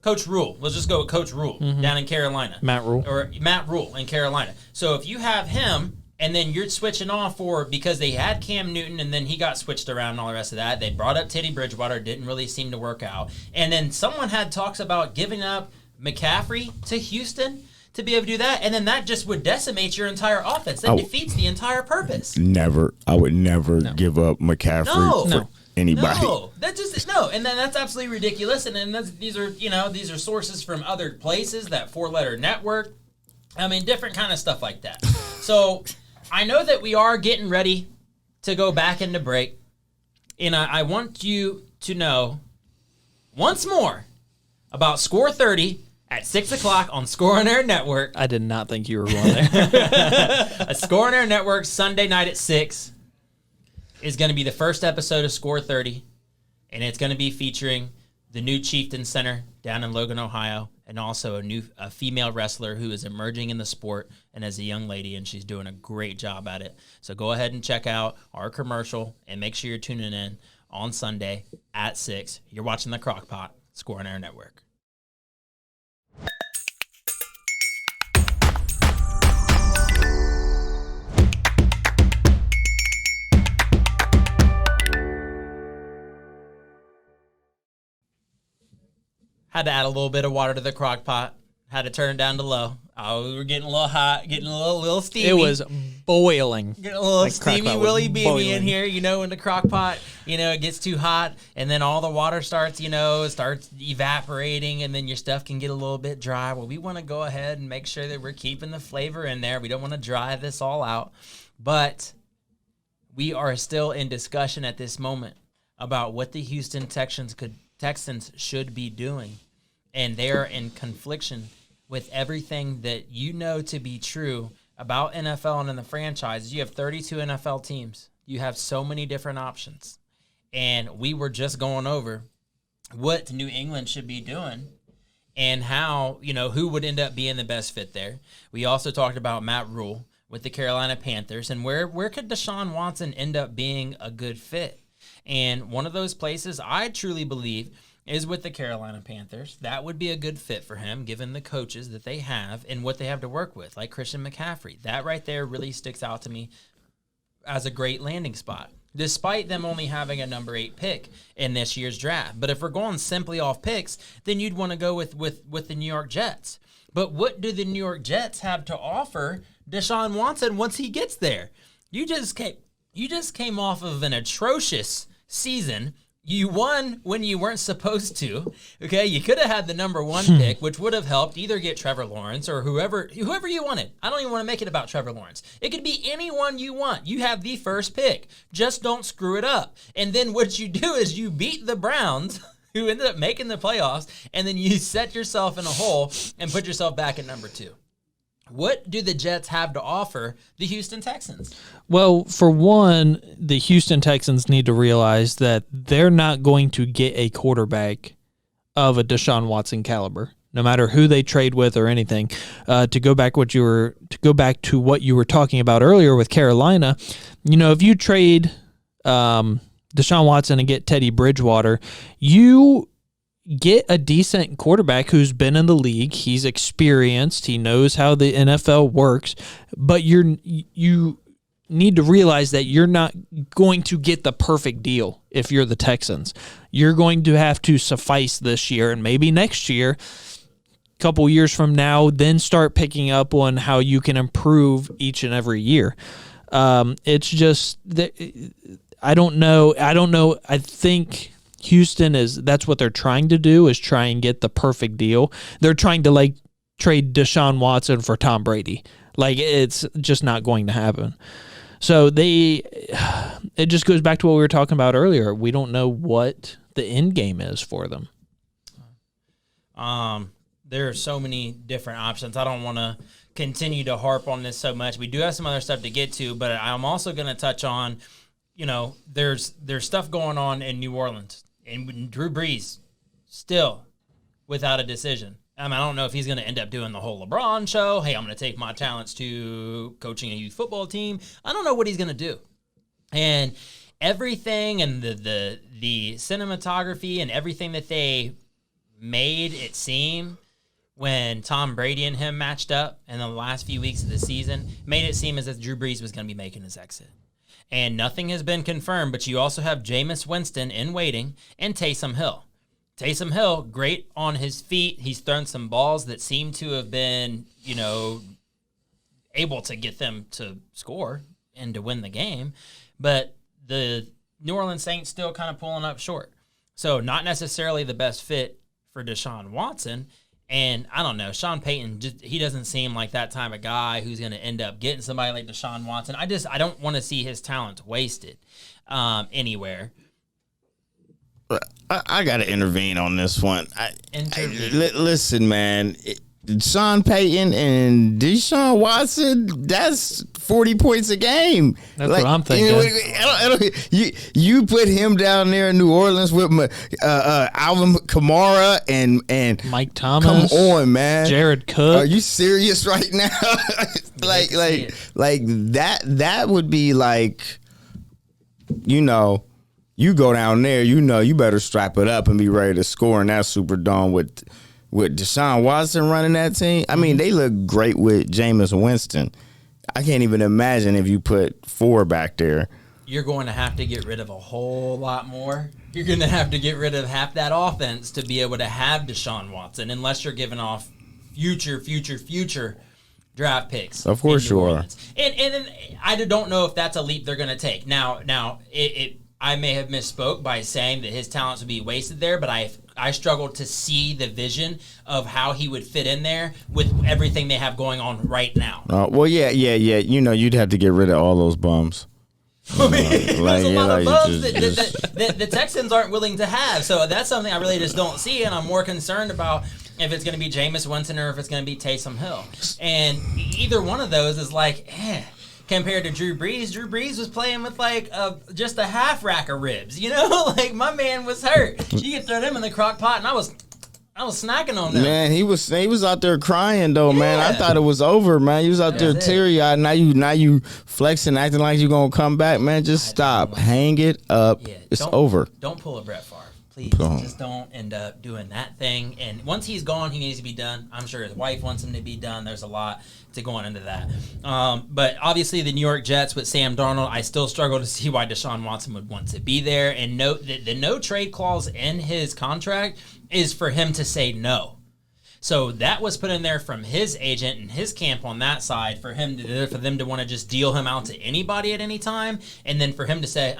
Coach Rule. Let's just go with Coach Rule down in Carolina. Matt Rule. Or Matt Rule in Carolina. So if you have him, and then you're switching off because they had Cam Newton, and then he got switched around and all the rest of that. They brought up Teddy Bridgewater. Didn't really seem to work out. And then someone had talks about giving up McCaffrey to Houston to be able to do that, and then that just would decimate your entire offense. That defeats the entire purpose. I would never give up McCaffrey for anybody. No, and then that's absolutely ridiculous. And then these are sources from other places, that 4-letter network. I mean, different kind of stuff like that. So I know that we are getting ready to go back into break, and I want you to know once more about Score 30. At 6 o'clock on Score on Air Network. I did not think you were going there. A Score on Air Network Sunday night at 6 is going to be the first episode of Score 30, and it's going to be featuring the new Chieftain Center down in Logan, Ohio, and also a female wrestler who is emerging in the sport and as a young lady, and she's doing a great job at it. So go ahead and check out our commercial, and make sure you're tuning in on Sunday at 6. You're watching the Crockpot, Score on Air Network. Had to add a little bit of water to the crock pot. Had to turn it down to low. Oh, we were getting a little hot, getting a little steamy. It was boiling. Getting a little steamy willy beamy in here, in the crock pot. It gets too hot, and then all the water starts evaporating, and then your stuff can get a little bit dry. Well, we want to go ahead and make sure that we're keeping the flavor in there. We don't want to dry this all out. But we are still in discussion at this moment about what the Houston Texans should be doing. And they're in confliction with everything that you know to be true about NFL and in the franchise. You have 32 NFL teams. You have so many different options. And we were just going over what New England should be doing and how, who would end up being the best fit there. We also talked about Matt Rule. with the Carolina Panthers, and where could Deshaun Watson end up being a good fit? And one of those places I truly believe is with the Carolina Panthers. That would be a good fit for him, given the coaches that they have and what they have to work with, like Christian McCaffrey. That right there really sticks out to me as a great landing spot, despite them only having a number 8 pick in this year's draft. But if we're going simply off picks, then you'd want to go with the New York Jets. But what do the New York Jets have to offer Deshaun Watson once he gets there? You just came off of an atrocious season. You won when you weren't supposed to. Okay, you could have had the number 1 pick, which would have helped either get Trevor Lawrence or whoever you wanted. I don't even want to make it about Trevor Lawrence. It could be anyone you want. You have the first pick. Just don't screw it up. And then what you do is you beat the Browns, who ended up making the playoffs, and then you set yourself in a hole and put yourself back at number 2. What do the Jets have to offer the Houston Texans? Well, for one, the Houston Texans need to realize that they're not going to get a quarterback of a Deshaun Watson caliber, no matter who they trade with or anything. To go back to what you were talking about earlier with Carolina, if you trade Deshaun Watson and get Teddy Bridgewater, you get a decent quarterback who's been in the league. He's experienced. He knows how the NFL works. But you need to realize that you're not going to get the perfect deal if you're the Texans. You're going to have to suffice this year, and maybe next year, a couple years from now, then start picking up on how you can improve each and every year. It's just that I don't know. I think Houston that's what they're trying to do, is try and get the perfect deal. They're trying to trade Deshaun Watson for Tom Brady. It's just not going to happen. So it just goes back to what we were talking about earlier. We don't know what the end game is for them. There are so many different options. I don't want to continue to harp on this so much. We do have some other stuff to get to, but I'm also going to touch on, there's stuff going on in New Orleans. And Drew Brees, still without a decision. I don't know if he's going to end up doing the whole LeBron show. Hey, I'm going to take my talents to coaching a youth football team. I don't know what he's going to do. And everything and the cinematography and everything that they made it seem when Tom Brady and him matched up in the last few weeks of the season made it seem as if Drew Brees was going to be making his exit. And nothing has been confirmed, but you also have Jameis Winston in waiting and Taysom Hill. Taysom Hill, great on his feet. He's thrown some balls that seem to have been, able to get them to score and to win the game. But the New Orleans Saints still kind of pulling up short. So not necessarily the best fit for Deshaun Watson. And I don't know, Sean Payton, he doesn't seem like that type of guy who's going to end up getting somebody like Deshaun Watson. I don't want to see his talent wasted anywhere. I got to intervene on this one. Listen, man. Sean Payton and Deshaun Watson, that's 40 points a game. That's what I'm thinking. You put him down there in New Orleans with Alvin Kamara and Mike Thomas. Come on, man. Jared Cook. Are you serious right now? like that would be like, you go down there, you better strap it up and be ready to score in that Superdome with Deshaun Watson running that team. I mean, they look great with Jameis Winston. I can't even imagine if you put 4 back there. You're going to have to get rid of a whole lot more. You're going to have to get rid of half that offense to be able to have Deshaun Watson, unless you're giving off future draft picks. Of course you are. And I don't know if that's a leap they're going to take. Now I may have misspoke by saying that his talents would be wasted there, but I struggled to see the vision of how he would fit in there with everything they have going on right now. Well, yeah. You'd have to get rid of all those bums. There's a lot of bums that the Texans aren't willing to have. So that's something I really just don't see, and I'm more concerned about if it's going to be Jameis Winston or if it's going to be Taysom Hill. And either one of those is compared to Drew Brees. Drew Brees was playing with just a half rack of ribs. My man was hurt. You could throw them in the crock pot, and I was I was snacking on them. Man, he was out there crying though, man. I Yeah. thought it was over, man. He was out there That's it. teary eyed. Now you flexing, acting like you gonna come back, man. Just stop. Hang it up. Yeah, It's don't- over. Don't pull a Brett Favre. Please, Don't. just don't end up doing that thing. And once he's gone, he needs to be done. I'm sure his wife wants him to be done. There's a lot to going into that. But obviously, the New York Jets with Sam Darnold, I still struggle to see why Deshaun Watson would want to be there. And note that the no trade clause in his contract is for him to say no. So that was put in there from his agent and his camp on that side for them to want to just deal him out to anybody at any time, and then for him to say,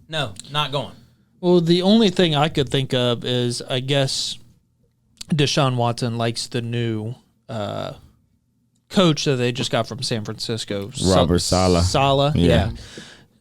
no, not going. Well, the only thing I could think of is, I guess, Deshaun Watson likes the new coach that they just got from San Francisco. Robert Saleh. Saleh, yeah.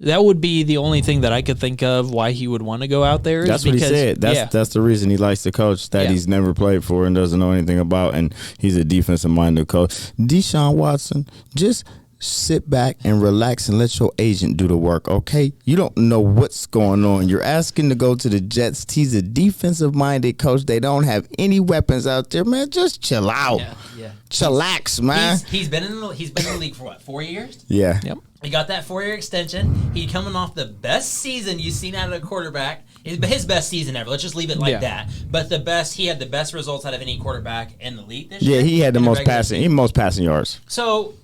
That would be the only thing that I could think of why he would want to go out there. That's what he said. That's the reason he likes the coach that he's never played for and doesn't know anything about, and he's a defensive-minded coach. Deshaun Watson, just sit back and relax and let your agent do the work, okay? You don't know what's going on. You're asking to go to the Jets. He's a defensive-minded coach. They don't have any weapons out there, man. Just chill out. Yeah. Chillax, man. He's been in the league for what, 4 years? Yeah. Yep. He got that 4-year extension. He coming off the best season you've seen out of a quarterback. His best season ever. Let's just leave it like that. But he had the best results out of any quarterback in the league this year. Yeah, he had the in most regular passing yards. So,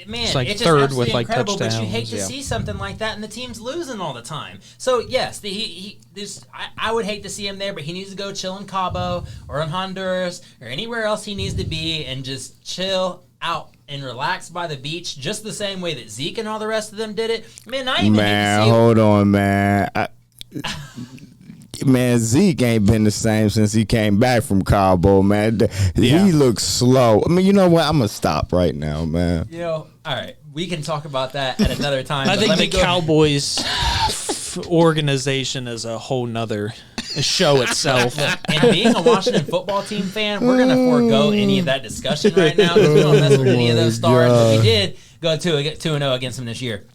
man, It's like it's just third absolutely with, like, incredible. But you hate touchdowns, to yeah. see something like that, and the team's losing all the time. So, yes, I would hate to see him there, but he needs to go chill in Cabo or in Honduras or anywhere else he needs to be and just chill out and relax by the beach, just the same way that Zeke and all the rest of them did it. Man, I even hate to see him. Hold on, man. Man, Zeke ain't been the same since he came back from Cabo, man. He looks slow. I mean, you know what? I'm going to stop right now, man. All right, we can talk about that at another time. I but think let the me go- Cowboys organization is a whole nother show itself. And being a Washington football team fan, we're going to forego any of that discussion right now because we don't mess with any of those stars. But we did go 2-0 against them this year.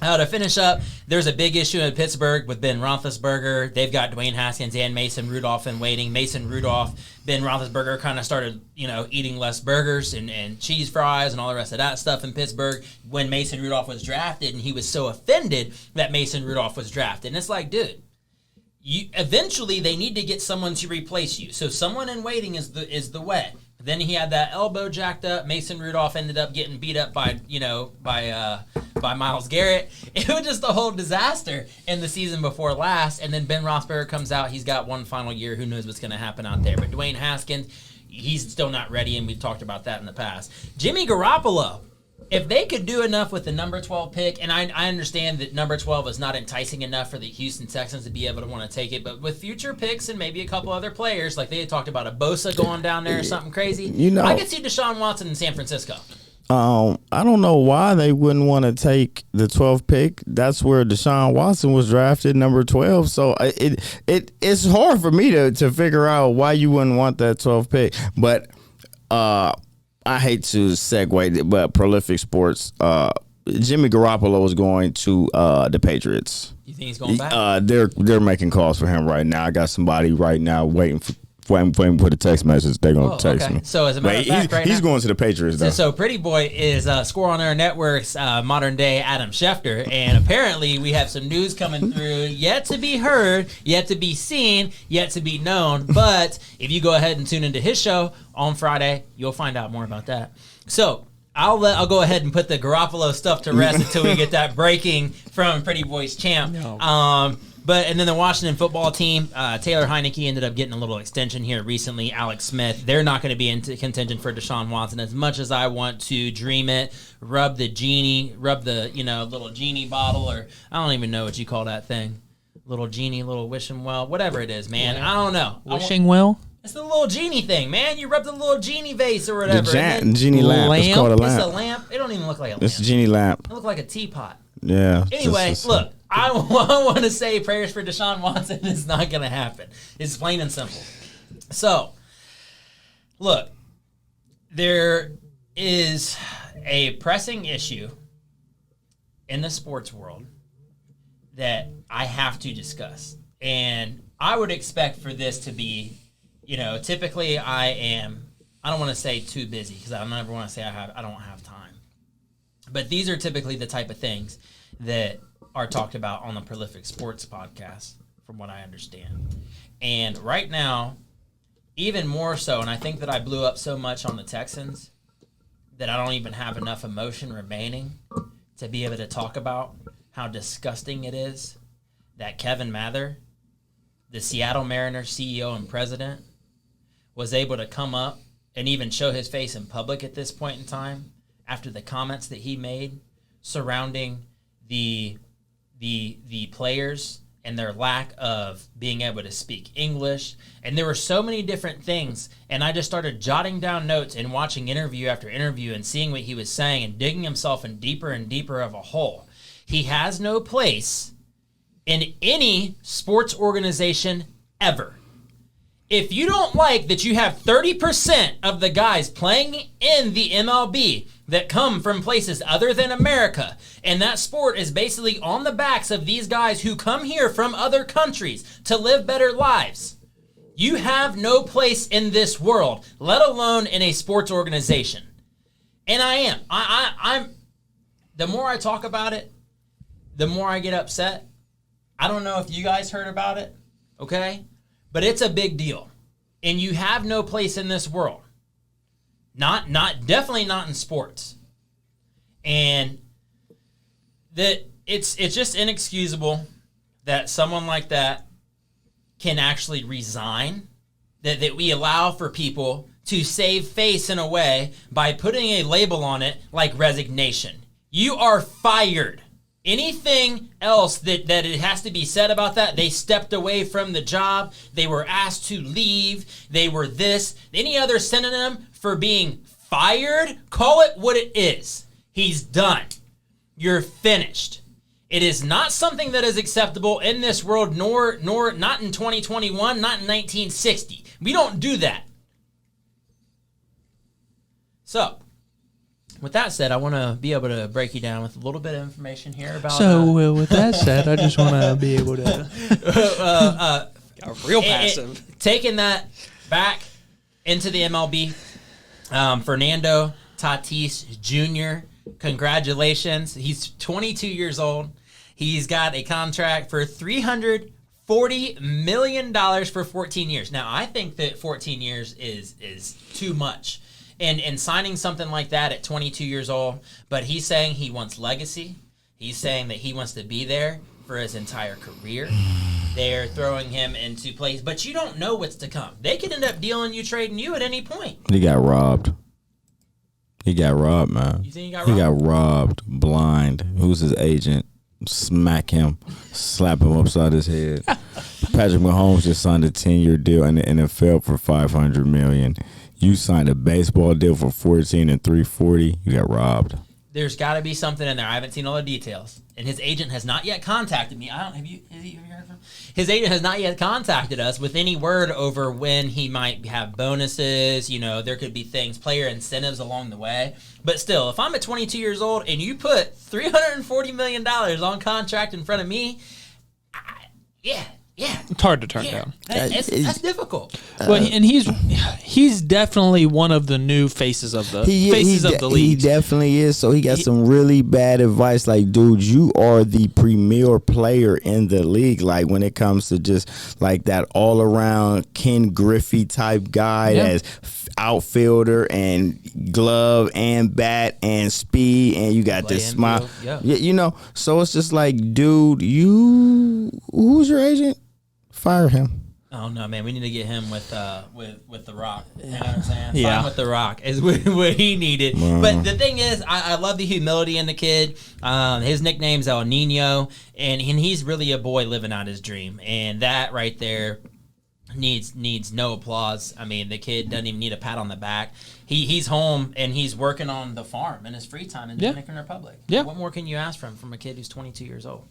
To finish up, there's a big issue in Pittsburgh with Ben Roethlisberger. They've got Dwayne Haskins and Mason Rudolph in waiting. Mason Rudolph, Ben Roethlisberger kind of started, eating less burgers and cheese fries and all the rest of that stuff in Pittsburgh when Mason Rudolph was drafted, and he was so offended that Mason Rudolph was drafted. And it's like, dude, eventually they need to get someone to replace you. So someone in waiting is the way. Then he had that elbow jacked up. Mason Rudolph ended up getting beat up by Myles Garrett. It was just a whole disaster in the season before last. And then Ben Roethlisberger comes out. He's got one final year. Who knows what's going to happen out there? But Dwayne Haskins, he's still not ready, and we've talked about that in the past. Jimmy Garoppolo. If they could do enough with the number 12 pick, and I understand that number 12 is not enticing enough for the Houston Texans to be able to want to take it, but with future picks and maybe a couple other players, like they had talked about a Bosa going down there or something crazy, I could see Deshaun Watson in San Francisco. I don't know why they wouldn't want to take the 12th pick. That's where Deshaun Watson was drafted, number 12. So it's hard for me to figure out why you wouldn't want that 12th pick. But I hate to segue, but Prolific Sports, Jimmy Garoppolo was going to the Patriots. You think he's going back? They're making calls for him right now. I got somebody right now waiting for the text message. They're going to text me. So as a matter of fact, he's going to the Patriots, though. So Pretty Boy is Score on Air Network's modern day Adam Schefter, and apparently we have some news coming through, yet to be heard, yet to be seen, yet to be known. But if you go ahead and tune into his show on Friday, you'll find out more about that. So I'll go ahead and put the Garoppolo stuff to rest until we get that breaking from Pretty Boy's champ. No. And then the Washington football team, Taylor Heineke ended up getting a little extension here recently. Alex Smith, they're not going to be in contention for Deshaun Watson. As much as I want to dream it, rub the little genie bottle, or I don't even know what you call that thing. Little genie, little wishing well, whatever it is, man. I don't know. Wishing well? It's the little genie thing, man. You rub the little genie vase or whatever. The genie lamp. It's called a lamp. It's a lamp. It don't even look like a lamp. It's a genie lamp. It looks like a teapot. Yeah. Anyway, look, I want to say prayers for Deshaun Watson. It's not going to happen. It's plain and simple. So, look, there is a pressing issue in the sports world that I have to discuss. And I would expect for this to be typically I don't want to say too busy because I never want to say I don't have time. But these are typically the type of things that are talked about on the Prolific Sports podcast, from what I understand. And right now, even more so, and I think that I blew up so much on the Texans that I don't even have enough emotion remaining to be able to talk about how disgusting it is that Kevin Mather, the Seattle Mariners CEO and president, was able to come up and even show his face in public at this point in time after the comments that he made surrounding the players and their lack of being able to speak English. And there were so many different things, and I just started jotting down notes and watching interview after interview and seeing what he was saying and digging himself in deeper and deeper of a hole. He has no place in any sports organization ever. If you don't like that you have 30% of the guys playing in the MLB that come from places other than America, and that sport is basically on the backs of these guys who come here from other countries to live better lives, you have no place in this world, let alone in a sports organization. And I am. I'm. The more I talk about it, the more I get upset. I don't know if you guys heard about it, okay? But it's a big deal. And you have no place in this world. Definitely not in sports. And that it's just inexcusable that someone like that can actually resign, that we allow for people to save face in a way by putting a label on it like resignation. You are fired. Anything else that it has to be said about that, they stepped away from the job, they were asked to leave, they were this, any other synonym for being fired, call it what it is. He's done. You're finished. It is not something that is acceptable in this world, nor not in 2021, not in 1960. We don't do that. So, with that said, I want to be able to break you down with a little bit of information here about... So, with that said, I just want to be able to... real passive. Taking that back into the MLB, Fernando Tatis Jr., congratulations. He's 22 years old. He's got a contract for $340 million for 14 years. Now, I think that 14 years is too much. And signing something like that at 22 years old, but he's saying he wants legacy. He's saying that he wants to be there for his entire career. They're throwing him into place, but you don't know what's to come. They could end up trading you at any point. He got robbed. He got robbed, man. You think he got robbed? He got robbed, blind. Who's his agent? Smack him, slap him upside his head. Patrick Mahomes just signed a 10-year deal in the NFL for $500 million. You signed a baseball deal for $14 and $340. You got robbed. There's got to be something in there. I haven't seen all the details, and his agent has not yet contacted me. Have you heard from him? His agent has not yet contacted us with any word over when he might have bonuses. There could be things, player incentives along the way. But still, if I'm at 22 years old and you put $340 million on contract in front of me, yeah. It's hard to turn down. That's difficult. Well, and he's definitely one of the new faces of the of the league. He definitely is. So he got some really bad advice. Like, dude, you are the premier player in the league. Like, when it comes to just like that all around Ken Griffey type guy that's outfielder and glove and bat and speed, and you got this smile. Yeah, so it's just like, dude, who's your agent? Fire him. Oh no, man! We need to get him with the Rock. You know what I'm saying? Yeah, Fine with the Rock is what he needed. But the thing is, I love the humility in the kid. His nickname's El Nino, and he's really a boy living out his dream. And that right there needs no applause. I mean, the kid doesn't even need a pat on the back. He's home and he's working on the farm in his free time in the Dominican Republic. Yeah. What more can you ask from a kid who's 22 years old?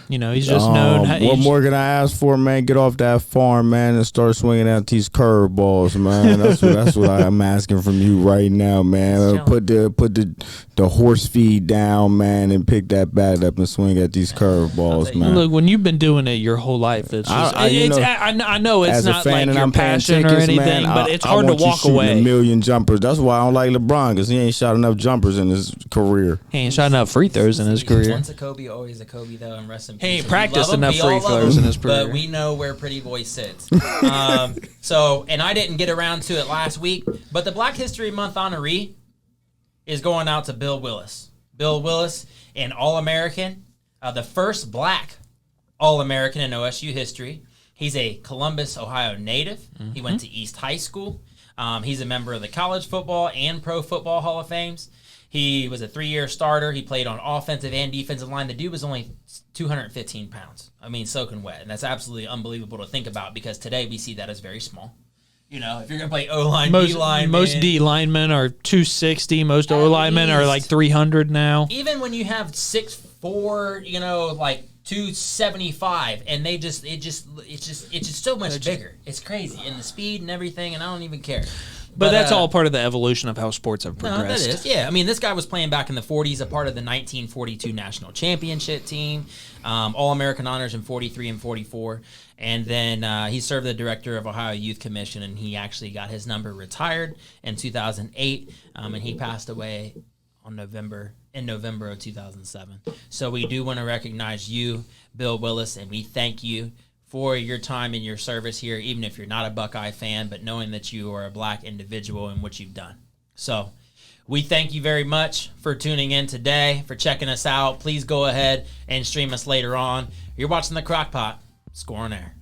He's just known. What more can I ask for, man? Get off that farm, man, and start swinging out these curveballs, man. That's what I'm asking from you right now, man. Put the the horse feed down, man, and pick that bat up and swing at these curveballs, man. Look, when you've been doing it your whole life, it's just, I know it's not like your passion or anything, man, but it's hard to walk away. A million jumpers. That's why I don't like LeBron, because he ain't shot enough jumpers in his career. He ain't shot enough free throws in his career. Once a Kobe, always a Kobe, though, and rest in peace. He ain't practiced enough free throws in his career. But we know where Pretty Boy sits. So, and I didn't get around to it last week, but the Black History Month honoree is going out to Bill Willis. Bill Willis, an All-American, the first black All-American in OSU history. He's a Columbus, Ohio native. Mm-hmm. He went to East High School. He's a member of the College Football and Pro Football Hall of Fames. He was a 3-year starter. He played on offensive and defensive line. The dude was only 215 pounds. I mean, soaking wet. And that's absolutely unbelievable to think about, because today we see that as very small. You know, if you're going to play O-line, D-line. Most D linemen are 260. Most O linemen are like 300 now. Even when you have 6'4", you know, like 275, and it's just so much bigger. It's crazy. And the speed and everything, and I don't even care. But that's all part of the evolution of how sports have progressed. No, that is. Yeah, I mean, this guy was playing back in the 40s, a part of the 1942 national championship team, All-American honors in 43 and 44. And then he served the director of Ohio Youth Commission, and he actually got his number retired in 2008, and he passed away in November of 2007. So we do want to recognize you, Bill Willis, and we thank you for your time and your service here, even if you're not a Buckeye fan, but knowing that you are a black individual and what you've done. So we thank you very much for tuning in today, for checking us out. Please go ahead and stream us later on. You're watching the Crockpot. Score on air.